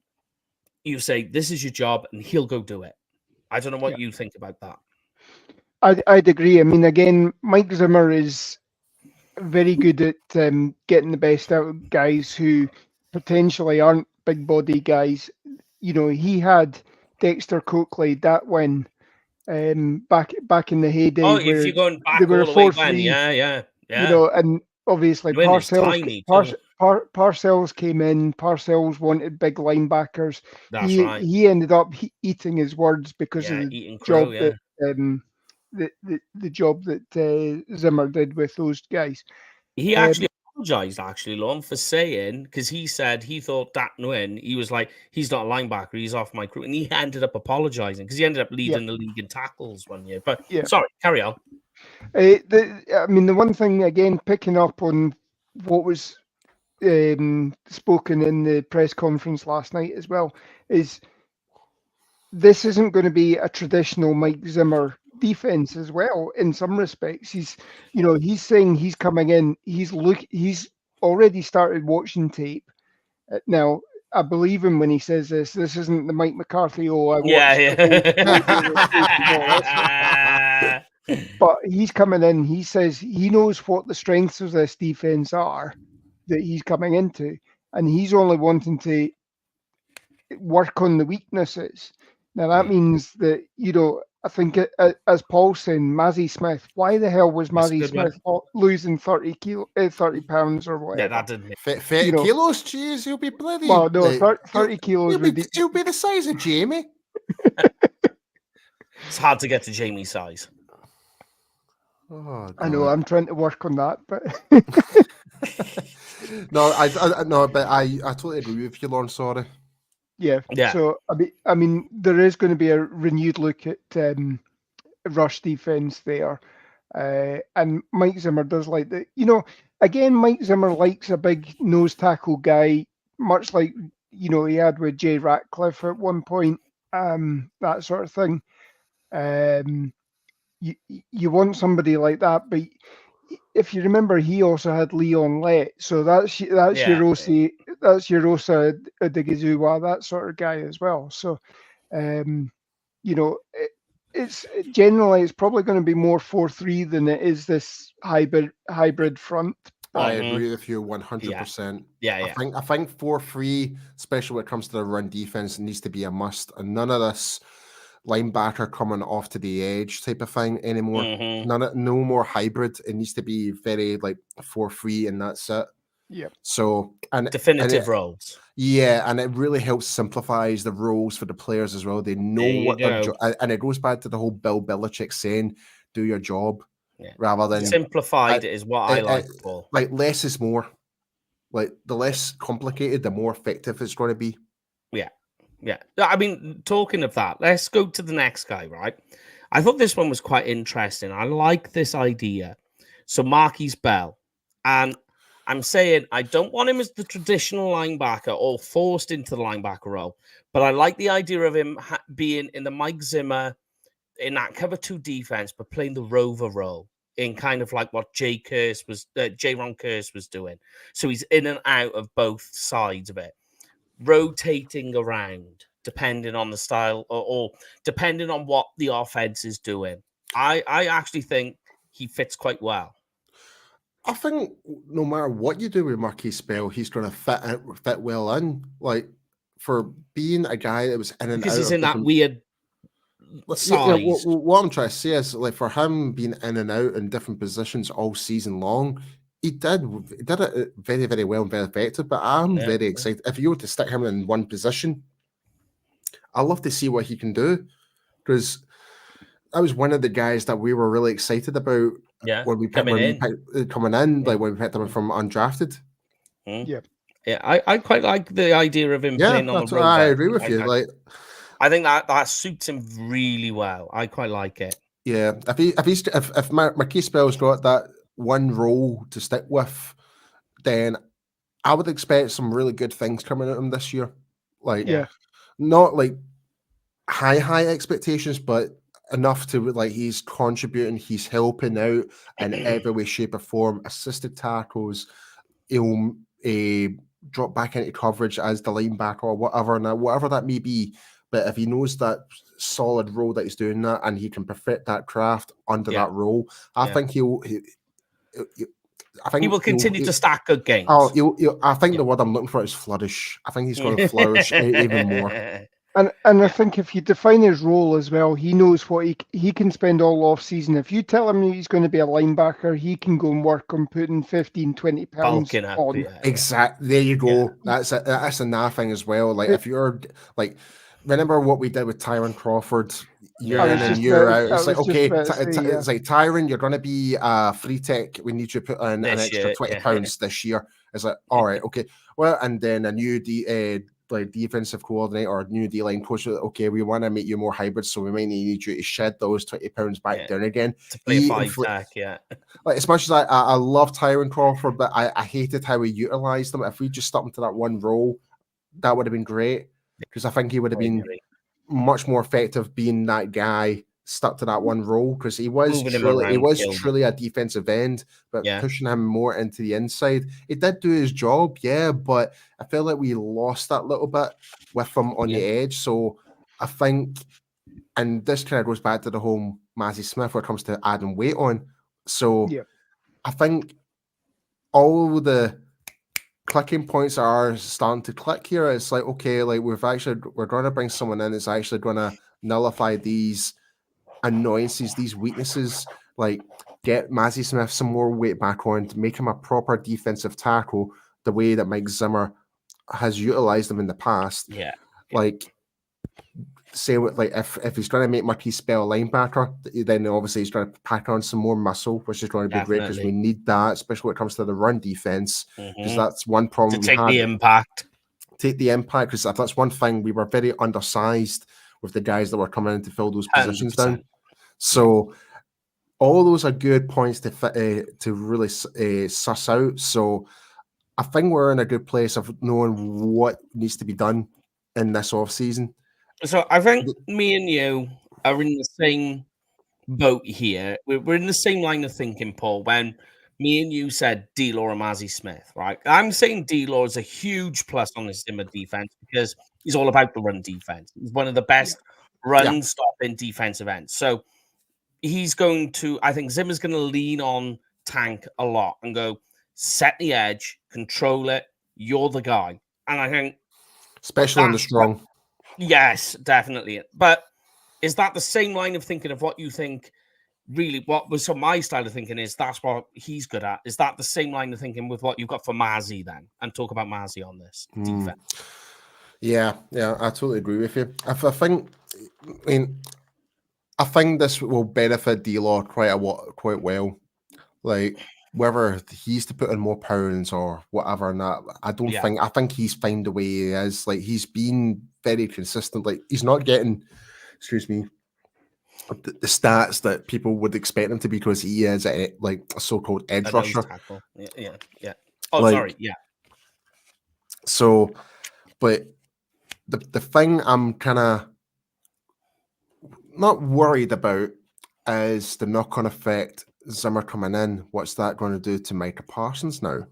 you say, this is your job, and he'll go do it. I don't know what you think about that. I'd agree. I mean, again, Mike Zimmer is very good at getting the best out of guys who potentially aren't big body guys. You know, he had Dexter Coakley, that win, back in the heyday. Oh, if where you're going they back were all the way 4-3, when, yeah. and obviously Win is tiny too. Parcells came in. Parcells wanted big linebackers. That's right. He ended up eating his words because of the eating job crow, that the job that Zimmer did with those guys. He actually apologized, Lon, for saying, because he said he thought that win, he was like, he's not a linebacker, he's off my crew. And he ended up apologizing because he ended up leading the league in tackles one year. But sorry, carry on. The one thing, again, picking up on what was spoken in the press conference last night as well, is this isn't going to be a traditional Mike Zimmer defense as well. In some respects, he's saying he's coming in. He's already started watching tape. Now, I believe him when he says this. This isn't the Mike McCarthy. Oh, I watched but he's coming in. He says he knows what the strengths of this defense are that he's coming into, and he's only wanting to work on the weaknesses. Now that means that I think as Paul's saying, Mazzy Smith. Why the hell was Mazzy Smith losing 30 pounds or whatever? Yeah, that didn't make 30 kilos. Jeez, he'll be bloody. Well, no, 30 kilos. He'll be the size of Jamie. It's hard to get to Jamie's size. Oh, I know. I'm trying to work on that, but but I totally agree with you, Lauren. Sorry. Yeah. So I mean, there is going to be a renewed look at rush defense there, and Mike Zimmer does like that. Again, Mike Zimmer likes a big nose tackle guy, much like he had with Jay Ratcliffe at one point. That sort of thing. You want somebody like that, but if you remember, he also had Leon Lett, so that's your Osa Odigizua, that sort of guy as well. So, it's generally probably going to be more 4-3 than it is this hybrid front. I agree with you 100%. Yeah. I think 4-3, especially when it comes to the run defense, needs to be a must, and none of this linebacker coming off to the edge type of thing anymore. No more hybrid. It needs to be very 4-3, and that's it. Yeah. So definitive roles. Yeah, and it really helps simplifies the roles for the players as well. They know what their and it goes back to the whole Bill Belichick saying, "Do your job," rather than simplified. Is what I like. Like less is more. Like the less complicated, the more effective it's going to be. Yeah. I mean, talking of that, let's go to the next guy, right? I thought this one was quite interesting. I like this idea. So Marquise Bell. And I'm saying I don't want him as the traditional linebacker or forced into the linebacker role, but I like the idea of him being in the Mike Zimmer, in that cover 2 defense, but playing the rover role in kind of like what J. Ron Curse was doing. So he's in and out of both sides of it, rotating around depending on the style or depending on what the offense is doing. I actually think he fits quite well. I think no matter what you do with Marquise Bell, he's going to fit well in. Like for being a guy that was in and out, because he's in that weird size. What I'm trying to say is, like, for him being in and out in different positions all season long, he did it very, very well and very effective. But I'm very excited. If you were to stick him in one position, I'd love to see what he can do, because that was one of the guys that we were really excited about. When we picked coming in, like when we picked him from undrafted. Yeah, I quite like the idea of him playing on the road. I agree with you. I think that suits him really well. I quite like it. Yeah, if Marquise Bell's got that one role to stick with, then I would expect some really good things coming out of him this year. Not like high expectations, but enough to he's contributing, he's helping out in every way, shape, or form. Assisted tackles, he'll drop back into coverage as the linebacker or whatever that may be. But if he knows that solid role that he's doing that, and he can perfect that craft under that role, I think he will continue to stack good games. I think the word I'm looking for is flourish. I think he's going to flourish even more. And I think if you define his role as well, he knows what he can spend all off season. If you tell him he's going to be a linebacker, he can go and work on putting 15, 20 pounds Bulking up. on. Yeah. Exactly. There you go. Yeah. That's another thing as well. Like It- if you're like, remember what we did with Tyron Crawford year I in was and just year about- out. I It's like was just okay, about to say, it's like Tyron, you're going to be free tech. We need you to put in an This extra year, £20 this year. It's like all right, okay. Well, and then a new like defensive coordinator or new D line coach. Okay, we want to make you more hybrid, so we might need you to shed those £20 back down again. to play a 5-tech. Yeah. Like as much as I love Tyron Crawford, but I hated how we utilized him. If we just stuck him to that one role, that would have been great because I think he would have been much more effective being that guy stuck to that one role because he was truly a defensive end, but pushing him more into the inside, he did do his job, but I feel like we lost that little bit with him on the edge. So I think, and this kind of goes back to the whole Mazzy Smith when it comes to adding weight on. So I think all the clicking points are starting to click here. It's like, okay, like we're going to bring someone in that's actually going to nullify these annoyances, these weaknesses, like get Mazzy Smith some more weight back on to make him a proper defensive tackle the way that Mike Zimmer has utilized him in the past. Like say like if he's trying to make Marquise Bell a linebacker, then obviously he's trying to pack on some more muscle, which is going to be great because we need that, especially when it comes to the run defense, because that's one problem to take the impact. Take the impact, because that's one thing we were very undersized with the guys that were coming in to fill those positions 100%. Down. So all those are good points to really suss out. So I think we're in a good place of knowing what needs to be done in this off season. So I think me and you are in the same boat here. We're in the same line of thinking, Paul, when me and you said D-Law and Mazzy Smith, right? I'm saying D-Law is a huge plus on this Zimmer defense because he's all about the run defense. He's one of the best run-stopping defensive ends. So he's going to, I think Zimmer's going to lean on Tank a lot and go, set the edge, control it, you're the guy. And I think... Especially on the strong. Yes, definitely. But is that the same line of thinking of what you think really what was so my style of thinking is that's what he's good at? Is that the same line of thinking with what you've got for Mazzy then? And talk about Mazzy on this defense. Yeah, I totally agree with you. I think this will benefit D-Law quite well. Like whether he's to put in more pounds or whatever, and that I think he's fine the way he is. Like he's been very consistent. Like he's not getting, the stats that people would expect him to be because he is like a so-called edge rusher. Yeah. Oh, sorry. Yeah. So, but the thing I'm kind of not worried about is the knock-on effect. Zimmer coming in, what's that going to do to Micah Parsons now?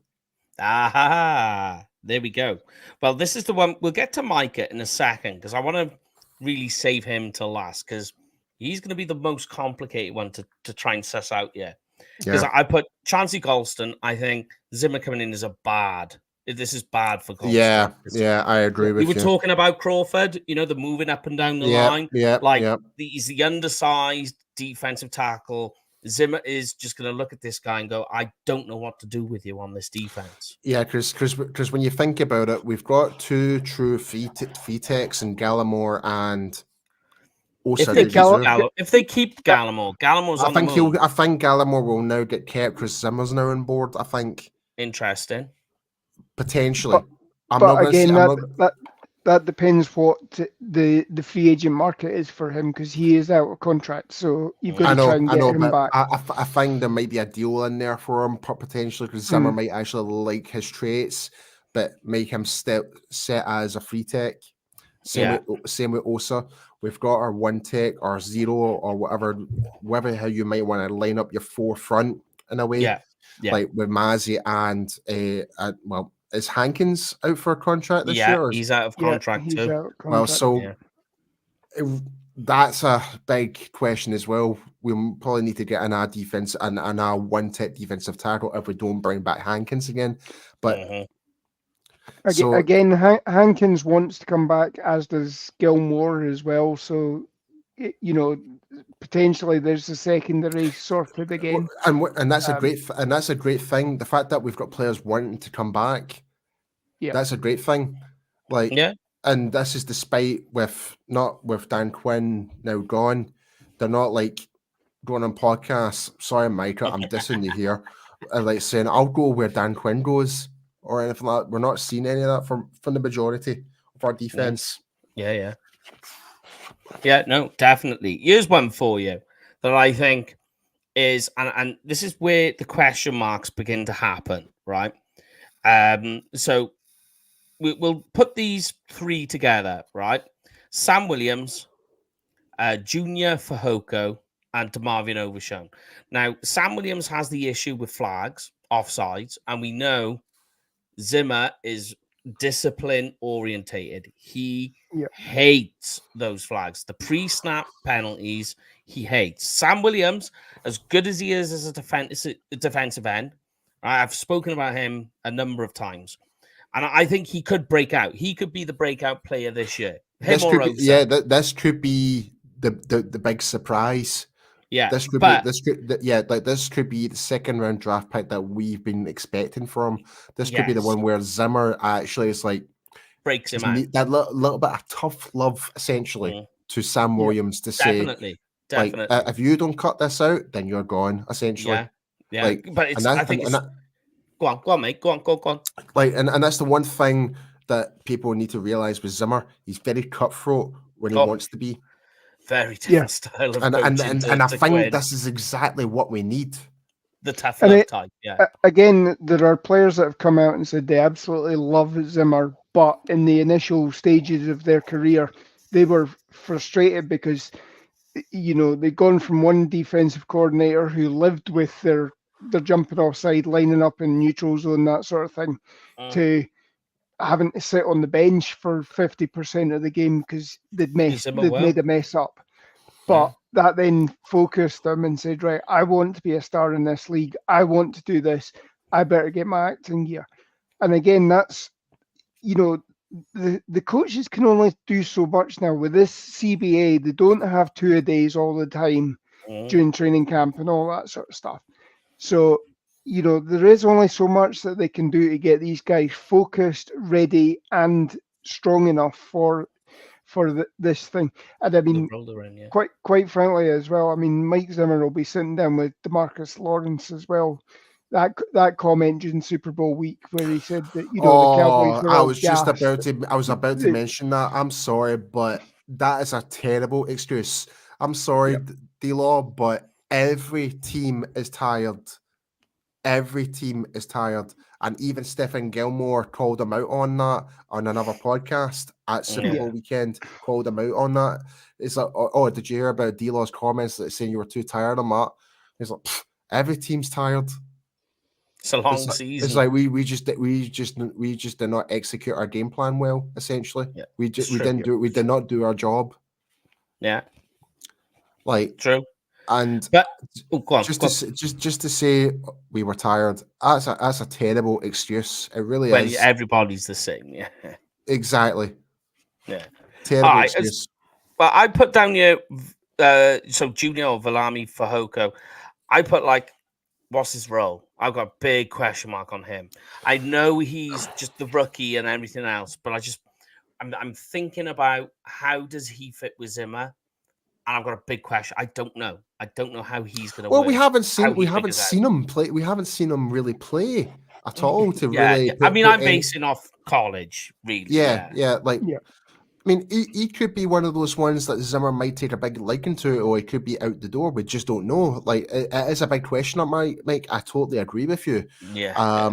There we go. Well, this is the one. We'll get to Micah in a second because I want to really save him to last because he's going to be the most complicated one to try and suss out. Because I put Chauncey Golston. I think Zimmer coming in is a bad. This is bad for Golston. Yeah, I agree with you. We were talking about Crawford, the moving up and down the line. He's the undersized defensive tackle. Zimmer is just going to look at this guy and go, I don't know what to do with you on this defense. Yeah, because when you think about it, we've got two true free techs in Gallimore and Osa. If they keep Gallimore's on the move. I think Gallimore will now get kept because Zimmer's now on board. I think. Interesting. Potentially. That depends what the free agent market is for him because he is out of contract. So you've got to try and get him back. I think there might be a deal in there for him potentially because Zimmer might actually like his traits, but make him set as a free tech. Same with Osa. We've got our one tech or zero or whatever how you might want to line up your forefront in a way. Yeah. Like with Mazzy and is Hankins out for a contract this year? Yeah, he's out of contract too. That's a big question as well. We'll probably need to get in our defense and our one-tech defensive tackle if we don't bring back Hankins again. But So Again, Hankins wants to come back, as does Gilmore as well. So, potentially there's a secondary sorted again. and that's a great thing. The fact that we've got players wanting to come back, that's a great thing. Like, and this is despite not with Dan Quinn now gone, they're not like going on podcasts. Sorry, Micah, I'm dissing you here. Like saying I'll go where Dan Quinn goes or anything like that. We're not seeing any of that from the majority of our defense. Yeah, no, definitely. Here's one for you that I think is, and this is where the question marks begin to happen, right? So we'll put these three together, right? Sam Williams, Junior Fahoko, and DeMarvin Overshown. Now, Sam Williams has the issue with flags, offsides, and we know Zimmer is discipline orientated. He hates those flags, the pre-snap penalties. He hates. Sam Williams, as good as he is as a defensive end, I've spoken about him a number of times, and I think he could break out. He could be the breakout player this year. This could be the big surprise. Yeah, this could be the second round draft pick that we've been expecting from. This could be the one where Zimmer actually is like breaks him out. That little bit of tough love, essentially, to Sam Williams to say, definitely. Like, if you don't cut this out, then you're gone, essentially. Yeah. Like, but it's, I think go on, mate. Go on. Like, and that's the one thing that people need to realize with Zimmer. He's very cutthroat when he wants to be. Very different style of coaching. And I think this is exactly what we need. The tough love type, Again, there are players that have come out and said they absolutely love Zimmer, but in the initial stages of their career, they were frustrated because, they'd gone from one defensive coordinator who lived with their jumping offside, lining up in neutral zone, that sort of thing, to having to sit on the bench for 50% of the game because they'd made a mess up. But that then focused them and said, right, I want to be a star in this league. I want to do this. I better get my acting gear. And again, that's, the coaches can only do so much now. With this CBA, they don't have two-a-days all the time during training camp and all that sort of stuff. So, there is only so much that they can do to get these guys focused, ready, and strong enough for this thing. And I mean, quite frankly as well, I mean, Mike Zimmer will be sitting down with DeMarcus Lawrence as well. That comment during Super Bowl week where he said that the Cowboys were I was about to mention that. I'm sorry, but that is a terrible excuse. I'm sorry, D-Law, but every team is tired. Every team is tired. And even Stephen Gilmore called him out on that on another podcast at Super Bowl weekend, called him out on that. It's like, oh, did you hear about D-Law's comments that saying you were too tired on that? He's like, every team's tired. It's a long season. It's like we just did not execute our game plan well, essentially. Yeah, we did not do our job. Yeah. Like, true. And just to say we were tired, that's a terrible excuse. It really is. Everybody's the same, yeah. Exactly. Yeah. Terrible excuse. But I put down here so Junior or Viliami Fahoko. I put what's his role? I've got a big question mark on him. I know he's just the rookie and everything else, but I'm thinking about how does he fit with Zimmer? And I've got a big question. I don't know how he's going to. Well, we haven't seen him play. We haven't seen him really play at all. I'm basing off college, really. Yeah. I mean, he could be one of those ones that Zimmer might take a big liking to, or he could be out the door. We just don't know. Like, it is a big question, Mike. I totally agree with you. Yeah.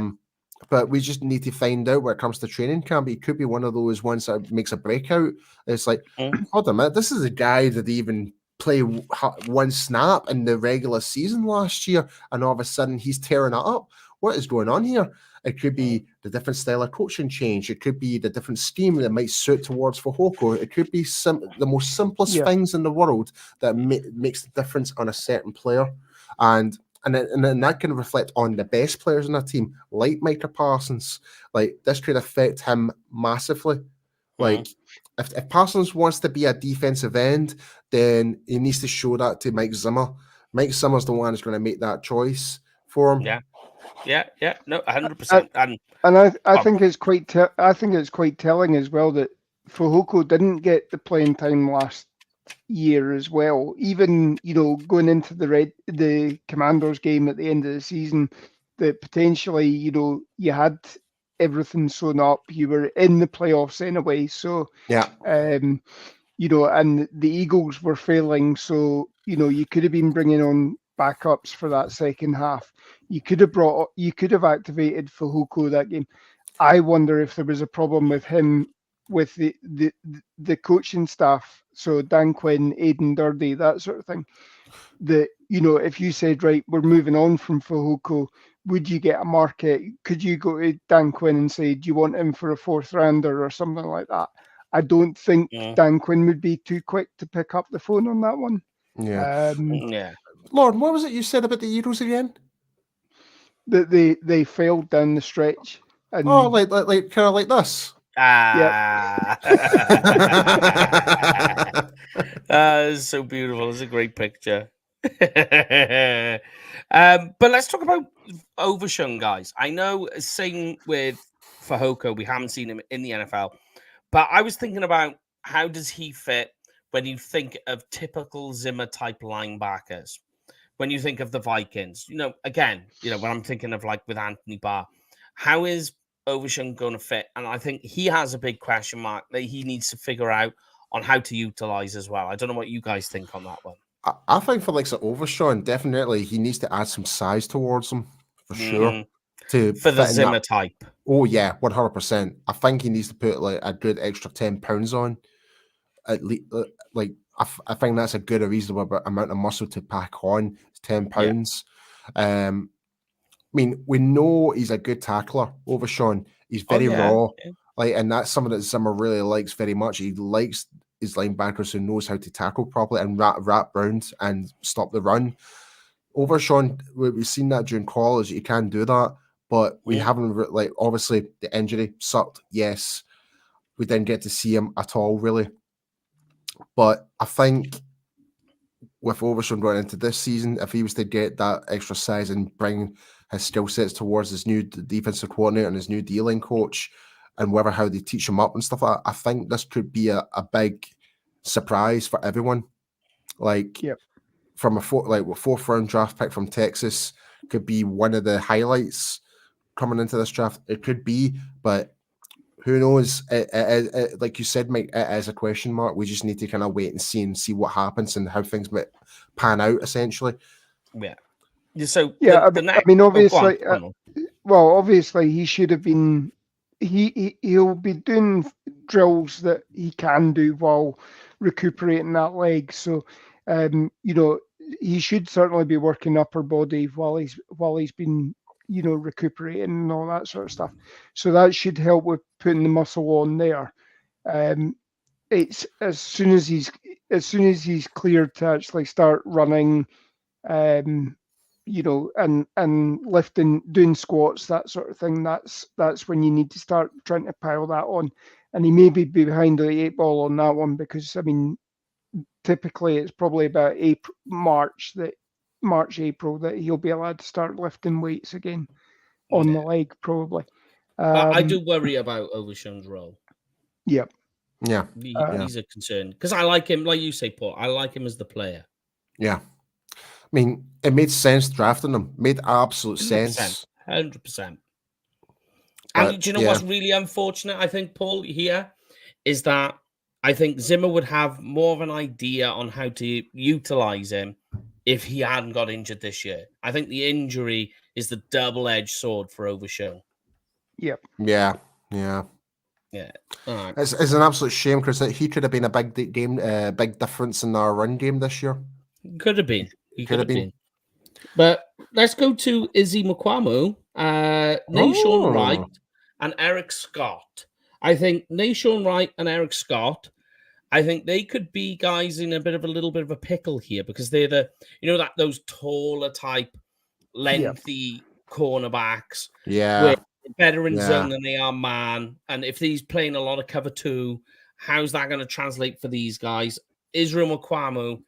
But we just need to find out when it comes to training camp. He could be one of those ones that makes a breakout. It's like, hold on a minute, this is a guy that even play one snap in the regular season last year, and all of a sudden he's tearing it up. What is going on here? It could be the different style of coaching change. It could be the different scheme that might suit towards Fahoko. It could be the most simplest things in the world that makes the difference on a certain player. And and then that can reflect on the best players in a team, like Micah Parsons. Like, this could affect him massively. Like, if Parsons wants to be a defensive end, then he needs to show that to Mike Zimmer. Mike Zimmer's the one who's going to make that choice for him. Yeah, no, 100%. And I think it's quite telling as well that Fehoko didn't get the playing time last year as well. Even, you know, going into the Commanders game at the end of the season, that potentially, you know, you had everything sewn up. You were in the playoffs anyway, so Yeah. You know, and the Eagles were failing, so you know you could have been bringing on backups for that second half. You could have activated Fehoko that game. I wonder if there was a problem with him, with the coaching staff, so Dan Quinn, Aidan Durdy, that sort of thing. That, you know, if you said, right, we're moving on from Fehoko, would you get a market? Could you go to Dan Quinn and say, do you want him for a 4th rounder or something like that? I don't think Dan Quinn would be too quick to pick up the phone on that one. Yeah. Lauren, what was it you said about the Eagles again? That they failed down the stretch. And like kind of like this. It's so beautiful. It's a great picture. But let's talk about Overshown, guys. I know, same with Fehoko, we haven't seen him in the NFL, but I was thinking about how does he fit when you think of typical Zimmer type linebackers. When you think of the Vikings, you know, again, you know, when I'm thinking of like with Anthony Barr, how is Overshown going to fit? And I think he has a big question mark that he needs to figure out on how to utilize as well. I don't know what you guys think on that one. I think for like Overshown, definitely he needs to add some size towards him for sure. For the Zimmer type. Oh yeah, 100%. I think he needs to put like a good extra 10 pounds on. At least, like I think that's a good, a reasonable amount of muscle to pack on. 10 pounds. Yeah. I mean, we know he's a good tackler, Overshown. He's very raw. Yeah. Like, and that's something that Zimmer really likes very much. He likes his linebackers who knows how to tackle properly and wrap round and stop the run. Overshown, we've seen that during college. He can do that, but we haven't, like, obviously the injury sucked. Yes, we didn't get to see him at all, really. But I think with Overshown going into this season, if he was to get that extra size and bring his skill sets towards his new defensive coordinator and his new D-line coach, and whether how they teach him up and stuff like that, I think this could be a big surprise for everyone. Like, from a 4th round draft pick from Texas could be one of the highlights coming into this draft. It could be, but who knows? Like you said, Mike, it is a question mark. We just need to kind of wait and see what happens and how things might pan out, essentially. Yeah. So I mean, obviously, obviously he should have been. He'll be doing drills that he can do while recuperating that leg. So, you know, he should certainly be working upper body while he's been, you know, recuperating and all that sort of stuff. So that should help with putting the muscle on there. It's as soon as he's cleared to actually start running, you know, and lifting, doing squats, that sort of thing. That's when you need to start trying to pile that on. And he may be behind the 8 ball on that one because, I mean, typically it's probably about March, April that he'll be allowed to start lifting weights again on the leg, probably. I do worry about Overshown's role. Yep. Yeah. He's a concern because I like him, like you say, Paul. I like him as the player. Yeah. I mean, it made sense drafting him. Made absolute 100%, sense. 100%. And do you know what's really unfortunate, I think, Paul, here, is that I think Zimmer would have more of an idea on how to utilize him if he hadn't got injured this year. I think the injury is the double-edged sword for Overshown. Yep. Yeah. All right. It's an absolute shame because he could have been a big big difference in our run game this year. Could have been. He could have been. But let's go to Izzy Mukwamu, Nahshon Wright, and Eric Scott. I think Nahshon Wright and Eric Scott, I think they could be guys in a little bit of a pickle here because they're those taller type lengthy cornerbacks. Yeah. We're better in Yeah. zone than they are man. And if he's playing a lot of cover 2, how's that going to translate for these guys? Israel Mukwamu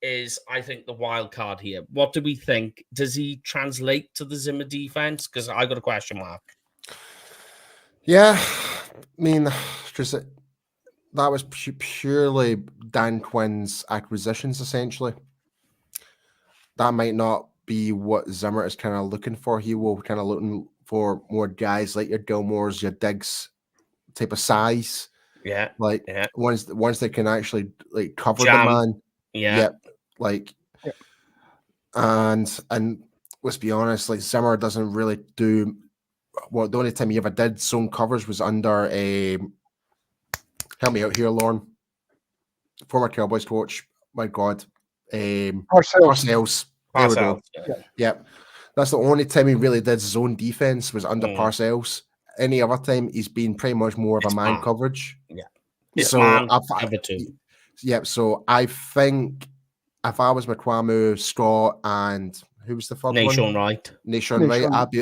is, I think, the wild card here. What do we think? Does he translate to the Zimmer defense? Because I got a question mark. Yeah, I mean, just that was purely Dan Quinn's acquisitions, essentially. That might not be what Zimmer is kind of looking for. He will kind of looking for more guys like your Gilmores, your Diggs type of size. Yeah, like ones that can actually like cover Jam. the man. Yeah, yep. Like, yep. And let's be honest, like Zimmer doesn't really do. Well, the only time he ever did zone covers was under a. Help me out here, Lauren. Former Cowboys coach. My God, Parcells. There we go. Yeah. Yep. That's the only time he really did zone defense was under Parcells. Any other time, he's been pretty much more of a man coverage. Yeah. It's so so I think if I was McQuamu, Scott, and who was the third one? Nation Wright.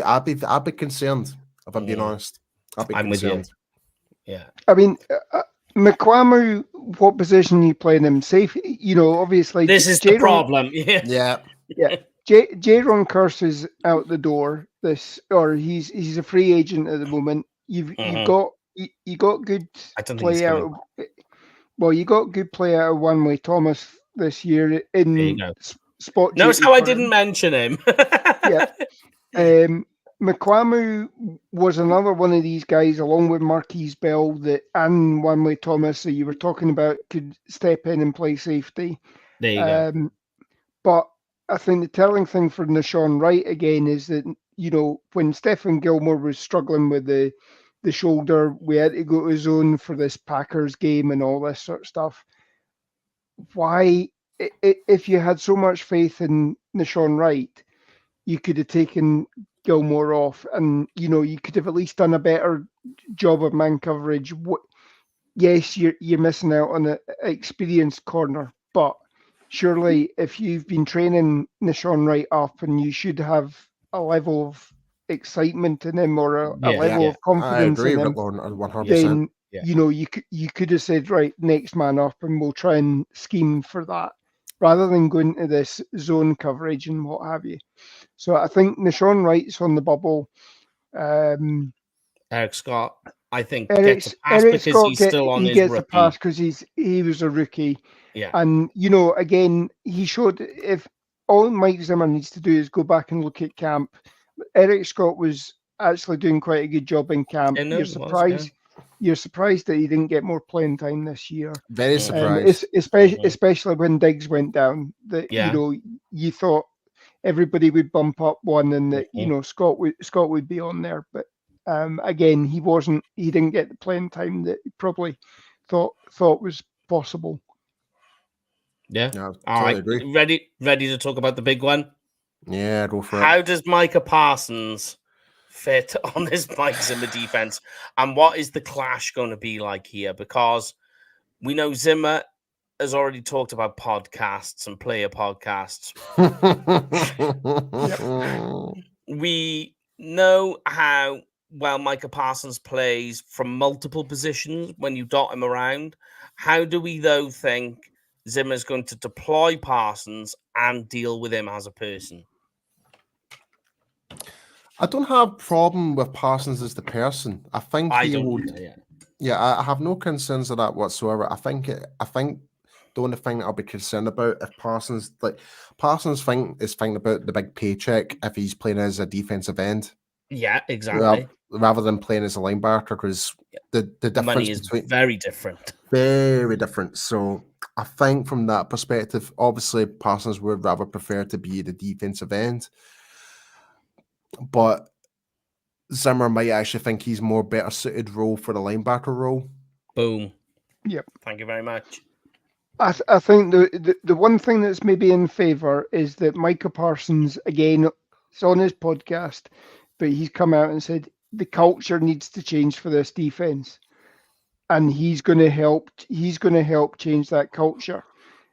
I'd be concerned if I'm being honest. I'd be concerned. With you. Yeah. I mean, McQuamu, what position are you playing him? Safe, obviously. This is the problem. Yeah. Jaron Curse is out the door. He's a free agent at the moment. You've got good play out. Well, you got good play out of One-Way Thomas this year in spot. Notice how I didn't mention him. Yeah. McQuamu was another one of these guys, along with Marquise Bell and One-Way Thomas, that you were talking about, could step in and play safety. There you go. But I think the telling thing for Nahshon Wright again is that, when Stephen Gilmore was struggling with the shoulder, we had to go to zone for this Packers game and all this sort of stuff. Why, if you had so much faith in Nahshon Wright, you could have taken Gilmore off and, you could have at least done a better job of man coverage. Yes, you're missing out on an experienced corner, but surely if you've been training Nahshon Wright up, and you should have a level of excitement in him or a level of confidence in him, 100%. then you could have said, right, next man up, and we'll try and scheme for that, rather than going to this zone coverage and what have you. So I think Nahshon Wright's on the bubble. Eric Scott, I think, gets a pass because he's still on his rookie. He gets a pass because he was a rookie. Yeah. And, again, he showed, if all Mike Zimmer needs to do is go back and look at camp, Eric Scott was actually doing quite a good job in camp. You're surprised that he didn't get more playing time this year. Very surprised. Especially when Diggs went down. That you thought everybody would bump up one, and that Scott would be on there. But again, he wasn't. He didn't get the playing time that he probably thought was possible. Yeah. No, all right. Agree. Ready to talk about the big one? Yeah, go for it. How does Micah Parsons fit on this Mike Zimmer defense, and what is the clash going to be like here? Because we know Zimmer has already talked about podcasts and player podcasts. We know how well Micah Parsons plays from multiple positions when you dot him around. How do we, though, think Zimmer's going to deploy Parsons and deal with him as a person? I don't have a problem with Parsons as the person. I think he would. Yeah, I have no concerns of that whatsoever. I think the only thing that I'll be concerned about if Parsons is thinking about the big paycheck if he's playing as a defensive end. Yeah, exactly. Rather than playing as a linebacker, because the difference money is very different. Very different. So I think from that perspective, obviously Parsons would rather prefer to be the defensive end. But Zimmer might actually think he's more better suited role for the linebacker role. Boom. Yep. Thank you very much. I think the one thing that's maybe in favour is that Micah Parsons, again, it's on his podcast, but he's come out and said the culture needs to change for this defense, and he's going to help change that culture.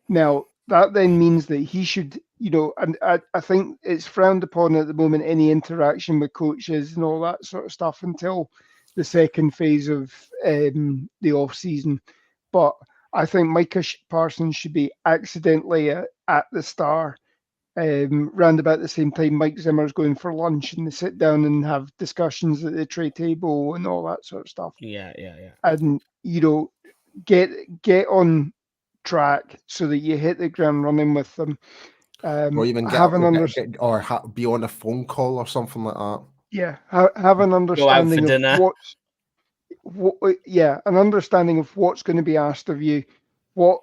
Now, that then means that he should, and I think it's frowned upon at the moment, any interaction with coaches and all that sort of stuff until the second phase of the off season. But I think Micah Parsons should be accidentally at the Star round about the same time Mike Zimmer's going for lunch, and they sit down and have discussions at the tray table and all that sort of stuff. Yeah. And get on track so that you hit the ground running with them. Or even be on a phone call or something like that. Yeah, have an understanding of an understanding of what's going to be asked of you. What,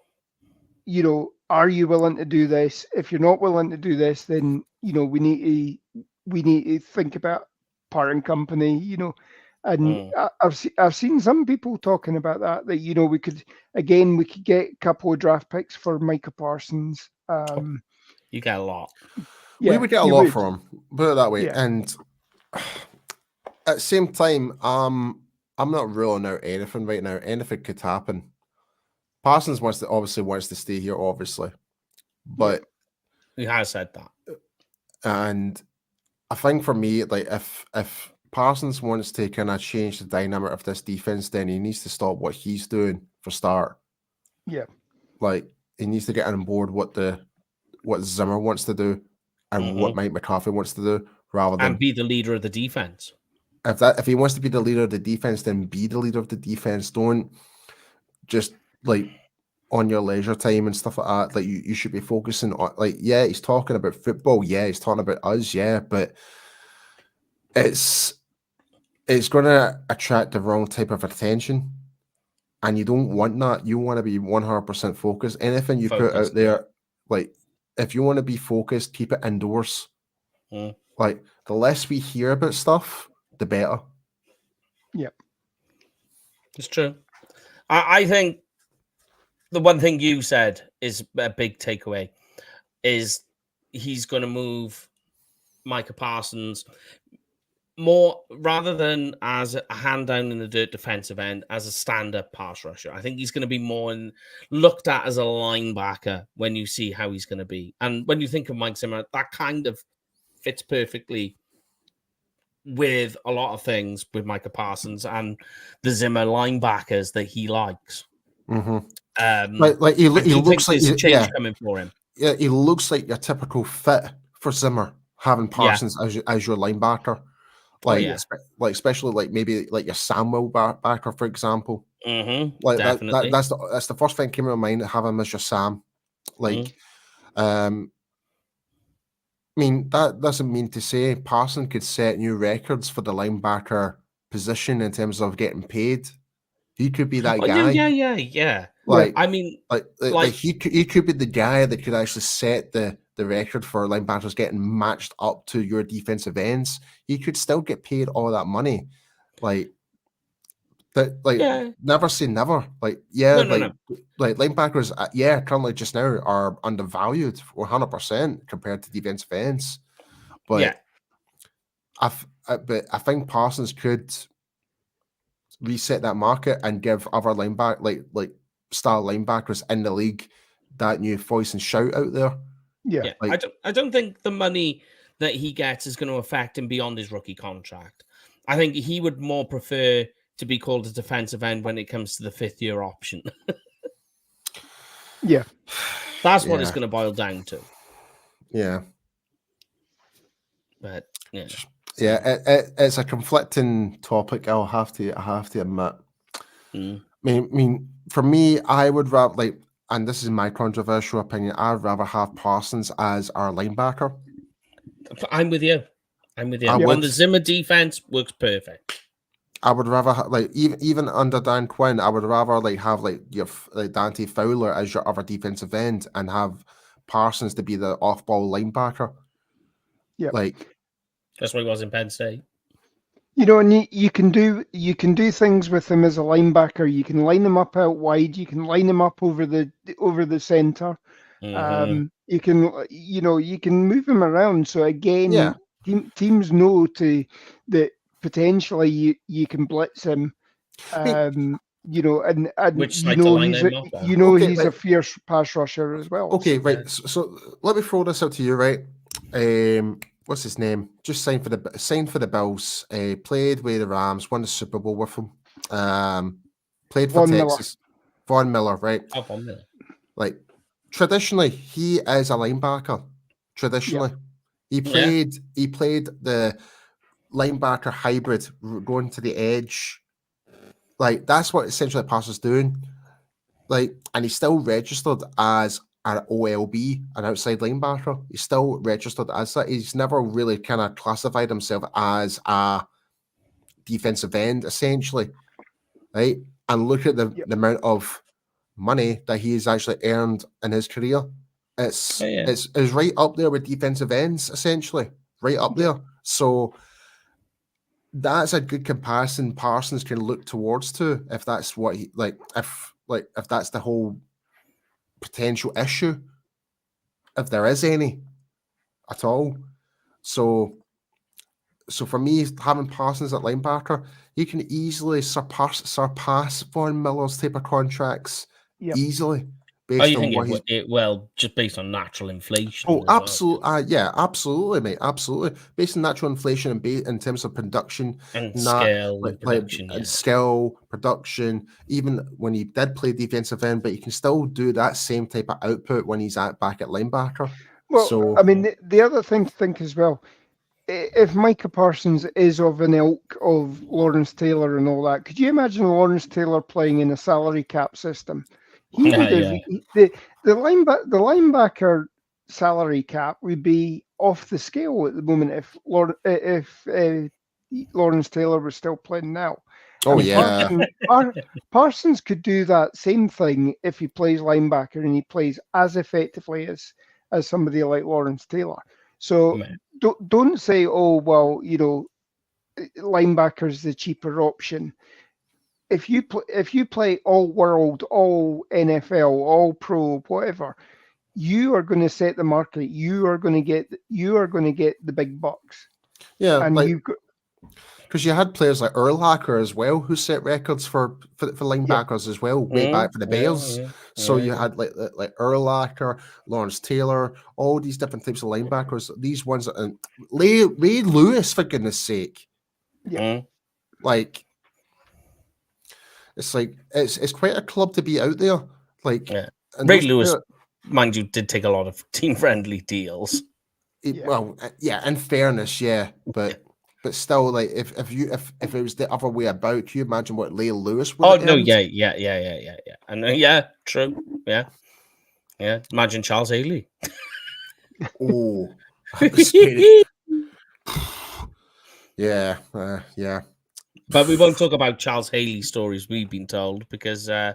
are you willing to do this? If you're not willing to do this, then we need to think about parent company. And I've seen some people talking about that we could get a couple of draft picks for Micah Parsons. You get a lot. Yeah, we would get a lot for him, put it that way. Yeah. And at the same time, I'm not ruling out anything right now. Anything could happen. Parsons obviously wants to stay here, obviously, but he has said that. And I think for me, like if Parsons wants to kind of change the dynamic of this defense, then he needs to stop what he's doing for start. Yeah, like he needs to get on board what Zimmer wants to do and what Mike McCarthy wants to do, rather than be the leader of the defense. If he wants to be the leader of the defense, then be the leader of the defense. Don't just like on your leisure time and stuff like that. Like you should be focusing on, like, yeah, he's talking about football, yeah, he's talking about us, yeah, but it's going to attract the wrong type of attention, and you don't want that. You want to be 100% focused. Anything you put out there, like if you want to be focused, keep it indoors. Like the less we hear about stuff, the better. Yep, it's true. I think the one thing you said is a big takeaway is he's going to move Micah Parsons more, rather than as a hand down in the dirt defensive end, as a stand-up pass rusher. I think he's going to be more looked at as a linebacker when you see how he's going to be. And when you think of Mike Zimmer, that kind of fits perfectly with a lot of things with Micah Parsons and the Zimmer linebackers that he likes. Like he looks like there's change coming for him. Yeah, he looks like a typical fit for Zimmer, having Parsons as your linebacker. Like, especially like maybe like your Samuel backer, for example. Like that's the first thing that came to my mind, have him as your Sam. Like, I mean, that doesn't mean to say Parsons could set new records for the linebacker position in terms of getting paid. He could be that guy. Yeah. Like, I mean, like he could be the guy that could actually set the record for linebackers getting matched up to your defensive ends. He could still get paid all that money. Like, never say never. Like, like linebackers, currently just now are undervalued 100% compared to defensive ends. But I think Parsons could reset that market and give other like star linebackers in the league that new voice and shout out there. Yeah. I don't think the money that he gets is going to affect him beyond his rookie contract. I think he would more prefer to be called a defensive end when it comes to the 5th year option. Yeah. That's what it's going to boil down to. Yeah. But it's a conflicting topic. I have to admit. I mean, for me, I would rather and this is my controversial opinion, I'd rather have Parsons as our linebacker. I'm with you. When the Zimmer defense works perfect. I would rather even under Dan Quinn, I would rather have your Dante Fowler as your other defensive end and have Parsons to be the off-ball linebacker. Yeah, that's what he was in Penn State. And you can do things with him as a linebacker. You can line him up out wide. You can line him up over the center. You can move him around. So again, teams know that potentially you can blitz him. you know, and Which you side to know line he's them up on? Okay, he's a fierce pass rusher as well. Okay, so. right. So let me throw this out to you, right? What's his name? Just signed for the Bills. Played with the Rams, won the Super Bowl with them. Played for Von Miller. Texas. Von Miller, right? Oh, Von Miller. Like traditionally, he is a linebacker. Traditionally, he played the linebacker hybrid, going to the edge. Like that's what essentially Parsons doing. Like, and he's still registered as an OLB, an outside linebacker. He's still registered as that. He's never really kind of classified himself as a defensive end, essentially, right? And look at the amount of money that he's actually earned in his career. It's right up there with defensive ends, essentially, right up there. So that's a good comparison Parsons can look towards to, if that's what he if that's the whole potential issue, if there is any at all. So for me, having Parsons at linebacker, you can easily surpass Von Miller's type of contracts easily. Based on what just based on natural inflation. Oh, absolutely. Yeah, absolutely, mate. Absolutely. Based on natural inflation and in terms of production and scale, skill, production, even when he did play defensive end, but he can still do that same type of output when he's back at linebacker. Well, I mean, the other thing to think as well, if Micah Parsons is of an ilk of Lawrence Taylor and all that, could you imagine Lawrence Taylor playing in a salary cap system? He would have the linebacker salary cap would be off the scale at the moment if Lawrence Taylor was still playing now. Parsons could do that same thing if he plays linebacker and he plays as effectively as somebody like Lawrence Taylor. So don't say, oh well, you know, linebacker's the cheaper option. If you play all world, all NFL, all pro, whatever, you are going to set the market. You are going to get the big bucks. Yeah, and because you had players like Urlacher as well who set records for linebackers as well, way back for the Bears. So you had like Urlacher, Lawrence Taylor, all these different types of linebackers. These ones that Ray Lewis, for goodness sake. Yeah. Like it's quite a club to be out there. Like Ray Lewis, mind you, did take a lot of team-friendly deals. Well, in fairness, but still, like if it was the other way about, can you imagine what Ray Lewis would have earned? And true, yeah. Imagine Charles Haley. Oh, yeah. But we won't talk about Charles Haley stories we've been told because they'll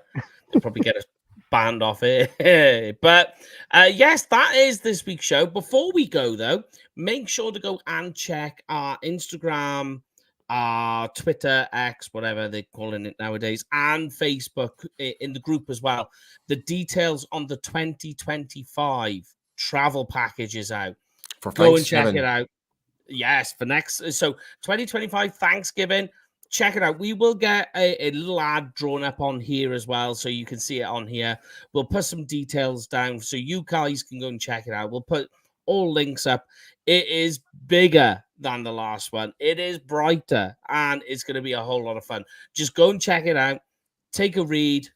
probably get us banned off it. But yes, that is this week's show. Before we go, though, make sure to go and check our Instagram, our Twitter, X, whatever they're calling it nowadays, and Facebook in the group as well. The details on the 2025 travel package is out. Go and check it out. Yes, for next. So 2025 Thanksgiving. Check it out. We will get a little ad drawn up on here as well, so you can see it on here. We'll put some details down so you guys can go and check it out. We'll put all links up. It is bigger than the last one. It is brighter, and it's going to be a whole lot of fun. Just go and check it out. Take a read.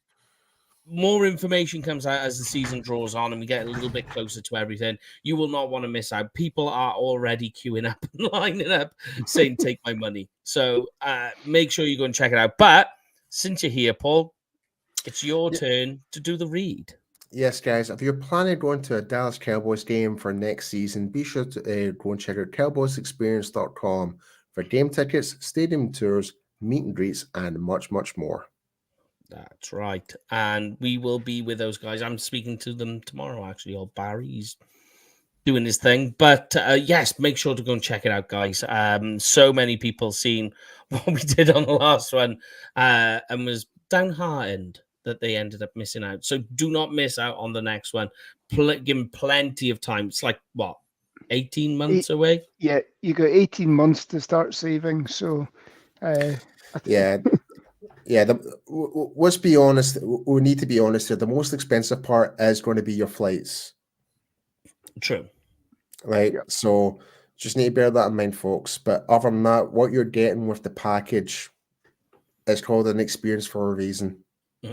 More information comes out as the season draws on and we get a little bit closer to everything. You will not want to miss out. People are already queuing up and lining up saying, take my money. So make sure you go and check it out. But since you're here, Paul, it's your turn to do the read. Yes, guys. If you're planning on going to a Dallas Cowboys game for next season, be sure to go and check out cowboysexperience.com for game tickets, stadium tours, meet and greets, and much, much more. That's right. And we will be with those guys. I'm speaking to them tomorrow, actually. Old Barry's doing his thing. But yes, make sure to go and check it out, guys. So many people seen what we did on the last one and was downhearted that they ended up missing out. So do not miss out on the next one. Give them plenty of time. It's like, what, 18 months away? Yeah, you got 18 months to start saving. So, yeah. Yeah, let's be honest. We need to be honest here. The most expensive part is going to be your flights. True. Right. Yeah. So just need to bear that in mind, folks. But other than that, what you're getting with the package is called an experience for a reason.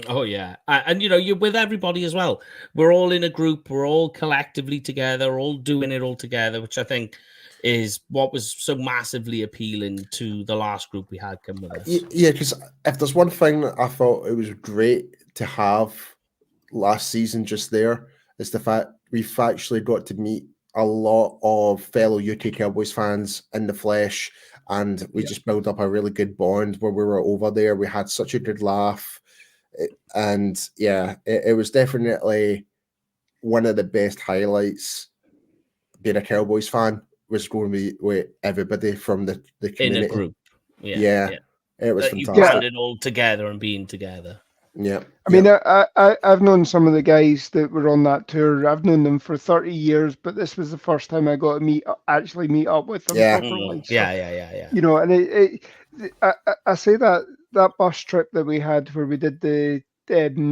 Oh yeah, and you know, you're with everybody as well. We're all in a group. We're all collectively together. We're all doing it all together, which I think is what was so massively appealing to the last group we had come with us. Yeah, because if there's one thing that I thought it was great to have last season, just there, is the fact we've actually got to meet a lot of fellow UK Cowboys fans in the flesh, and we just built up a really good bond where we were over there. We had such a good laugh. And yeah, it was definitely one of the best highlights. Being a Cowboys fan was going to be with everybody from the community. In a group. Yeah. It was You fantastic. banded all together and being together. Yeah. I mean, I've known some of the guys that were on that tour. I've known them for 30 years, but this was the first time I got to actually meet up with them properly. So, Yeah. You know, and I say that bus trip that we had where we did the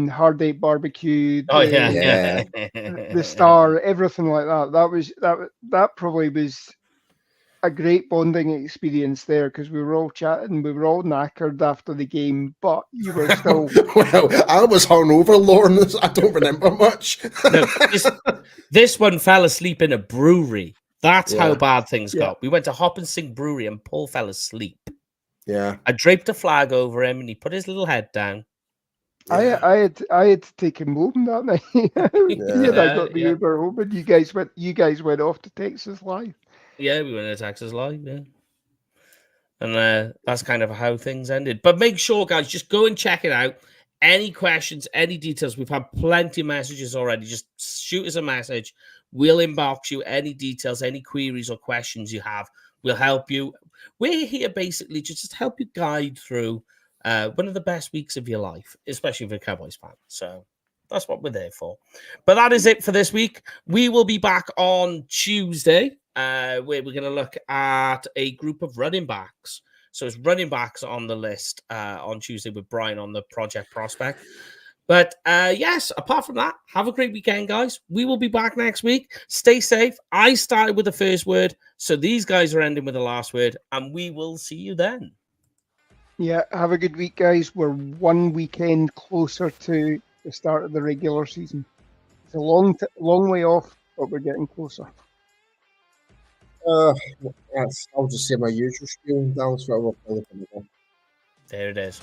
hard date barbecue, the Star, everything like that. That probably was a great bonding experience there because we were all chatting, we were all knackered after the game, but you were still. Well, I was hungover, Lauren. I don't remember much. No, this one fell asleep in a brewery. That's how bad things got. We went to Hop and Sing Brewery and Paul fell asleep. Yeah. I draped a flag over him and he put his little head down. Yeah. I had to take him home that night. I got the Uber home, and you guys went off to Texas Live. Yeah, we went to Texas Live, and that's kind of how things ended. But make sure, guys, just go and check it out. Any questions, any details? We've had plenty of messages already. Just shoot us a message. We'll inbox you any details, any queries or questions you have. We'll help you. We're here basically to just help you guide through one of the best weeks of your life, especially if you're a Cowboys fan. So that's what we're there for. But that is it for this week. We will be back on Tuesday, where we're going to look at a group of running backs. So it's running backs on the list on Tuesday with Brian on the Project Prospect. But yes, apart from that, have a great weekend, guys. We will be back next week. Stay safe. I started with the first word, so these guys are ending with the last word, and we will see you then. Yeah, have a good week, guys. We're one weekend closer to the start of the regular season. It's a long way off, but we're getting closer. I'll just say my usual spiel. That was what I was looking at. There it is.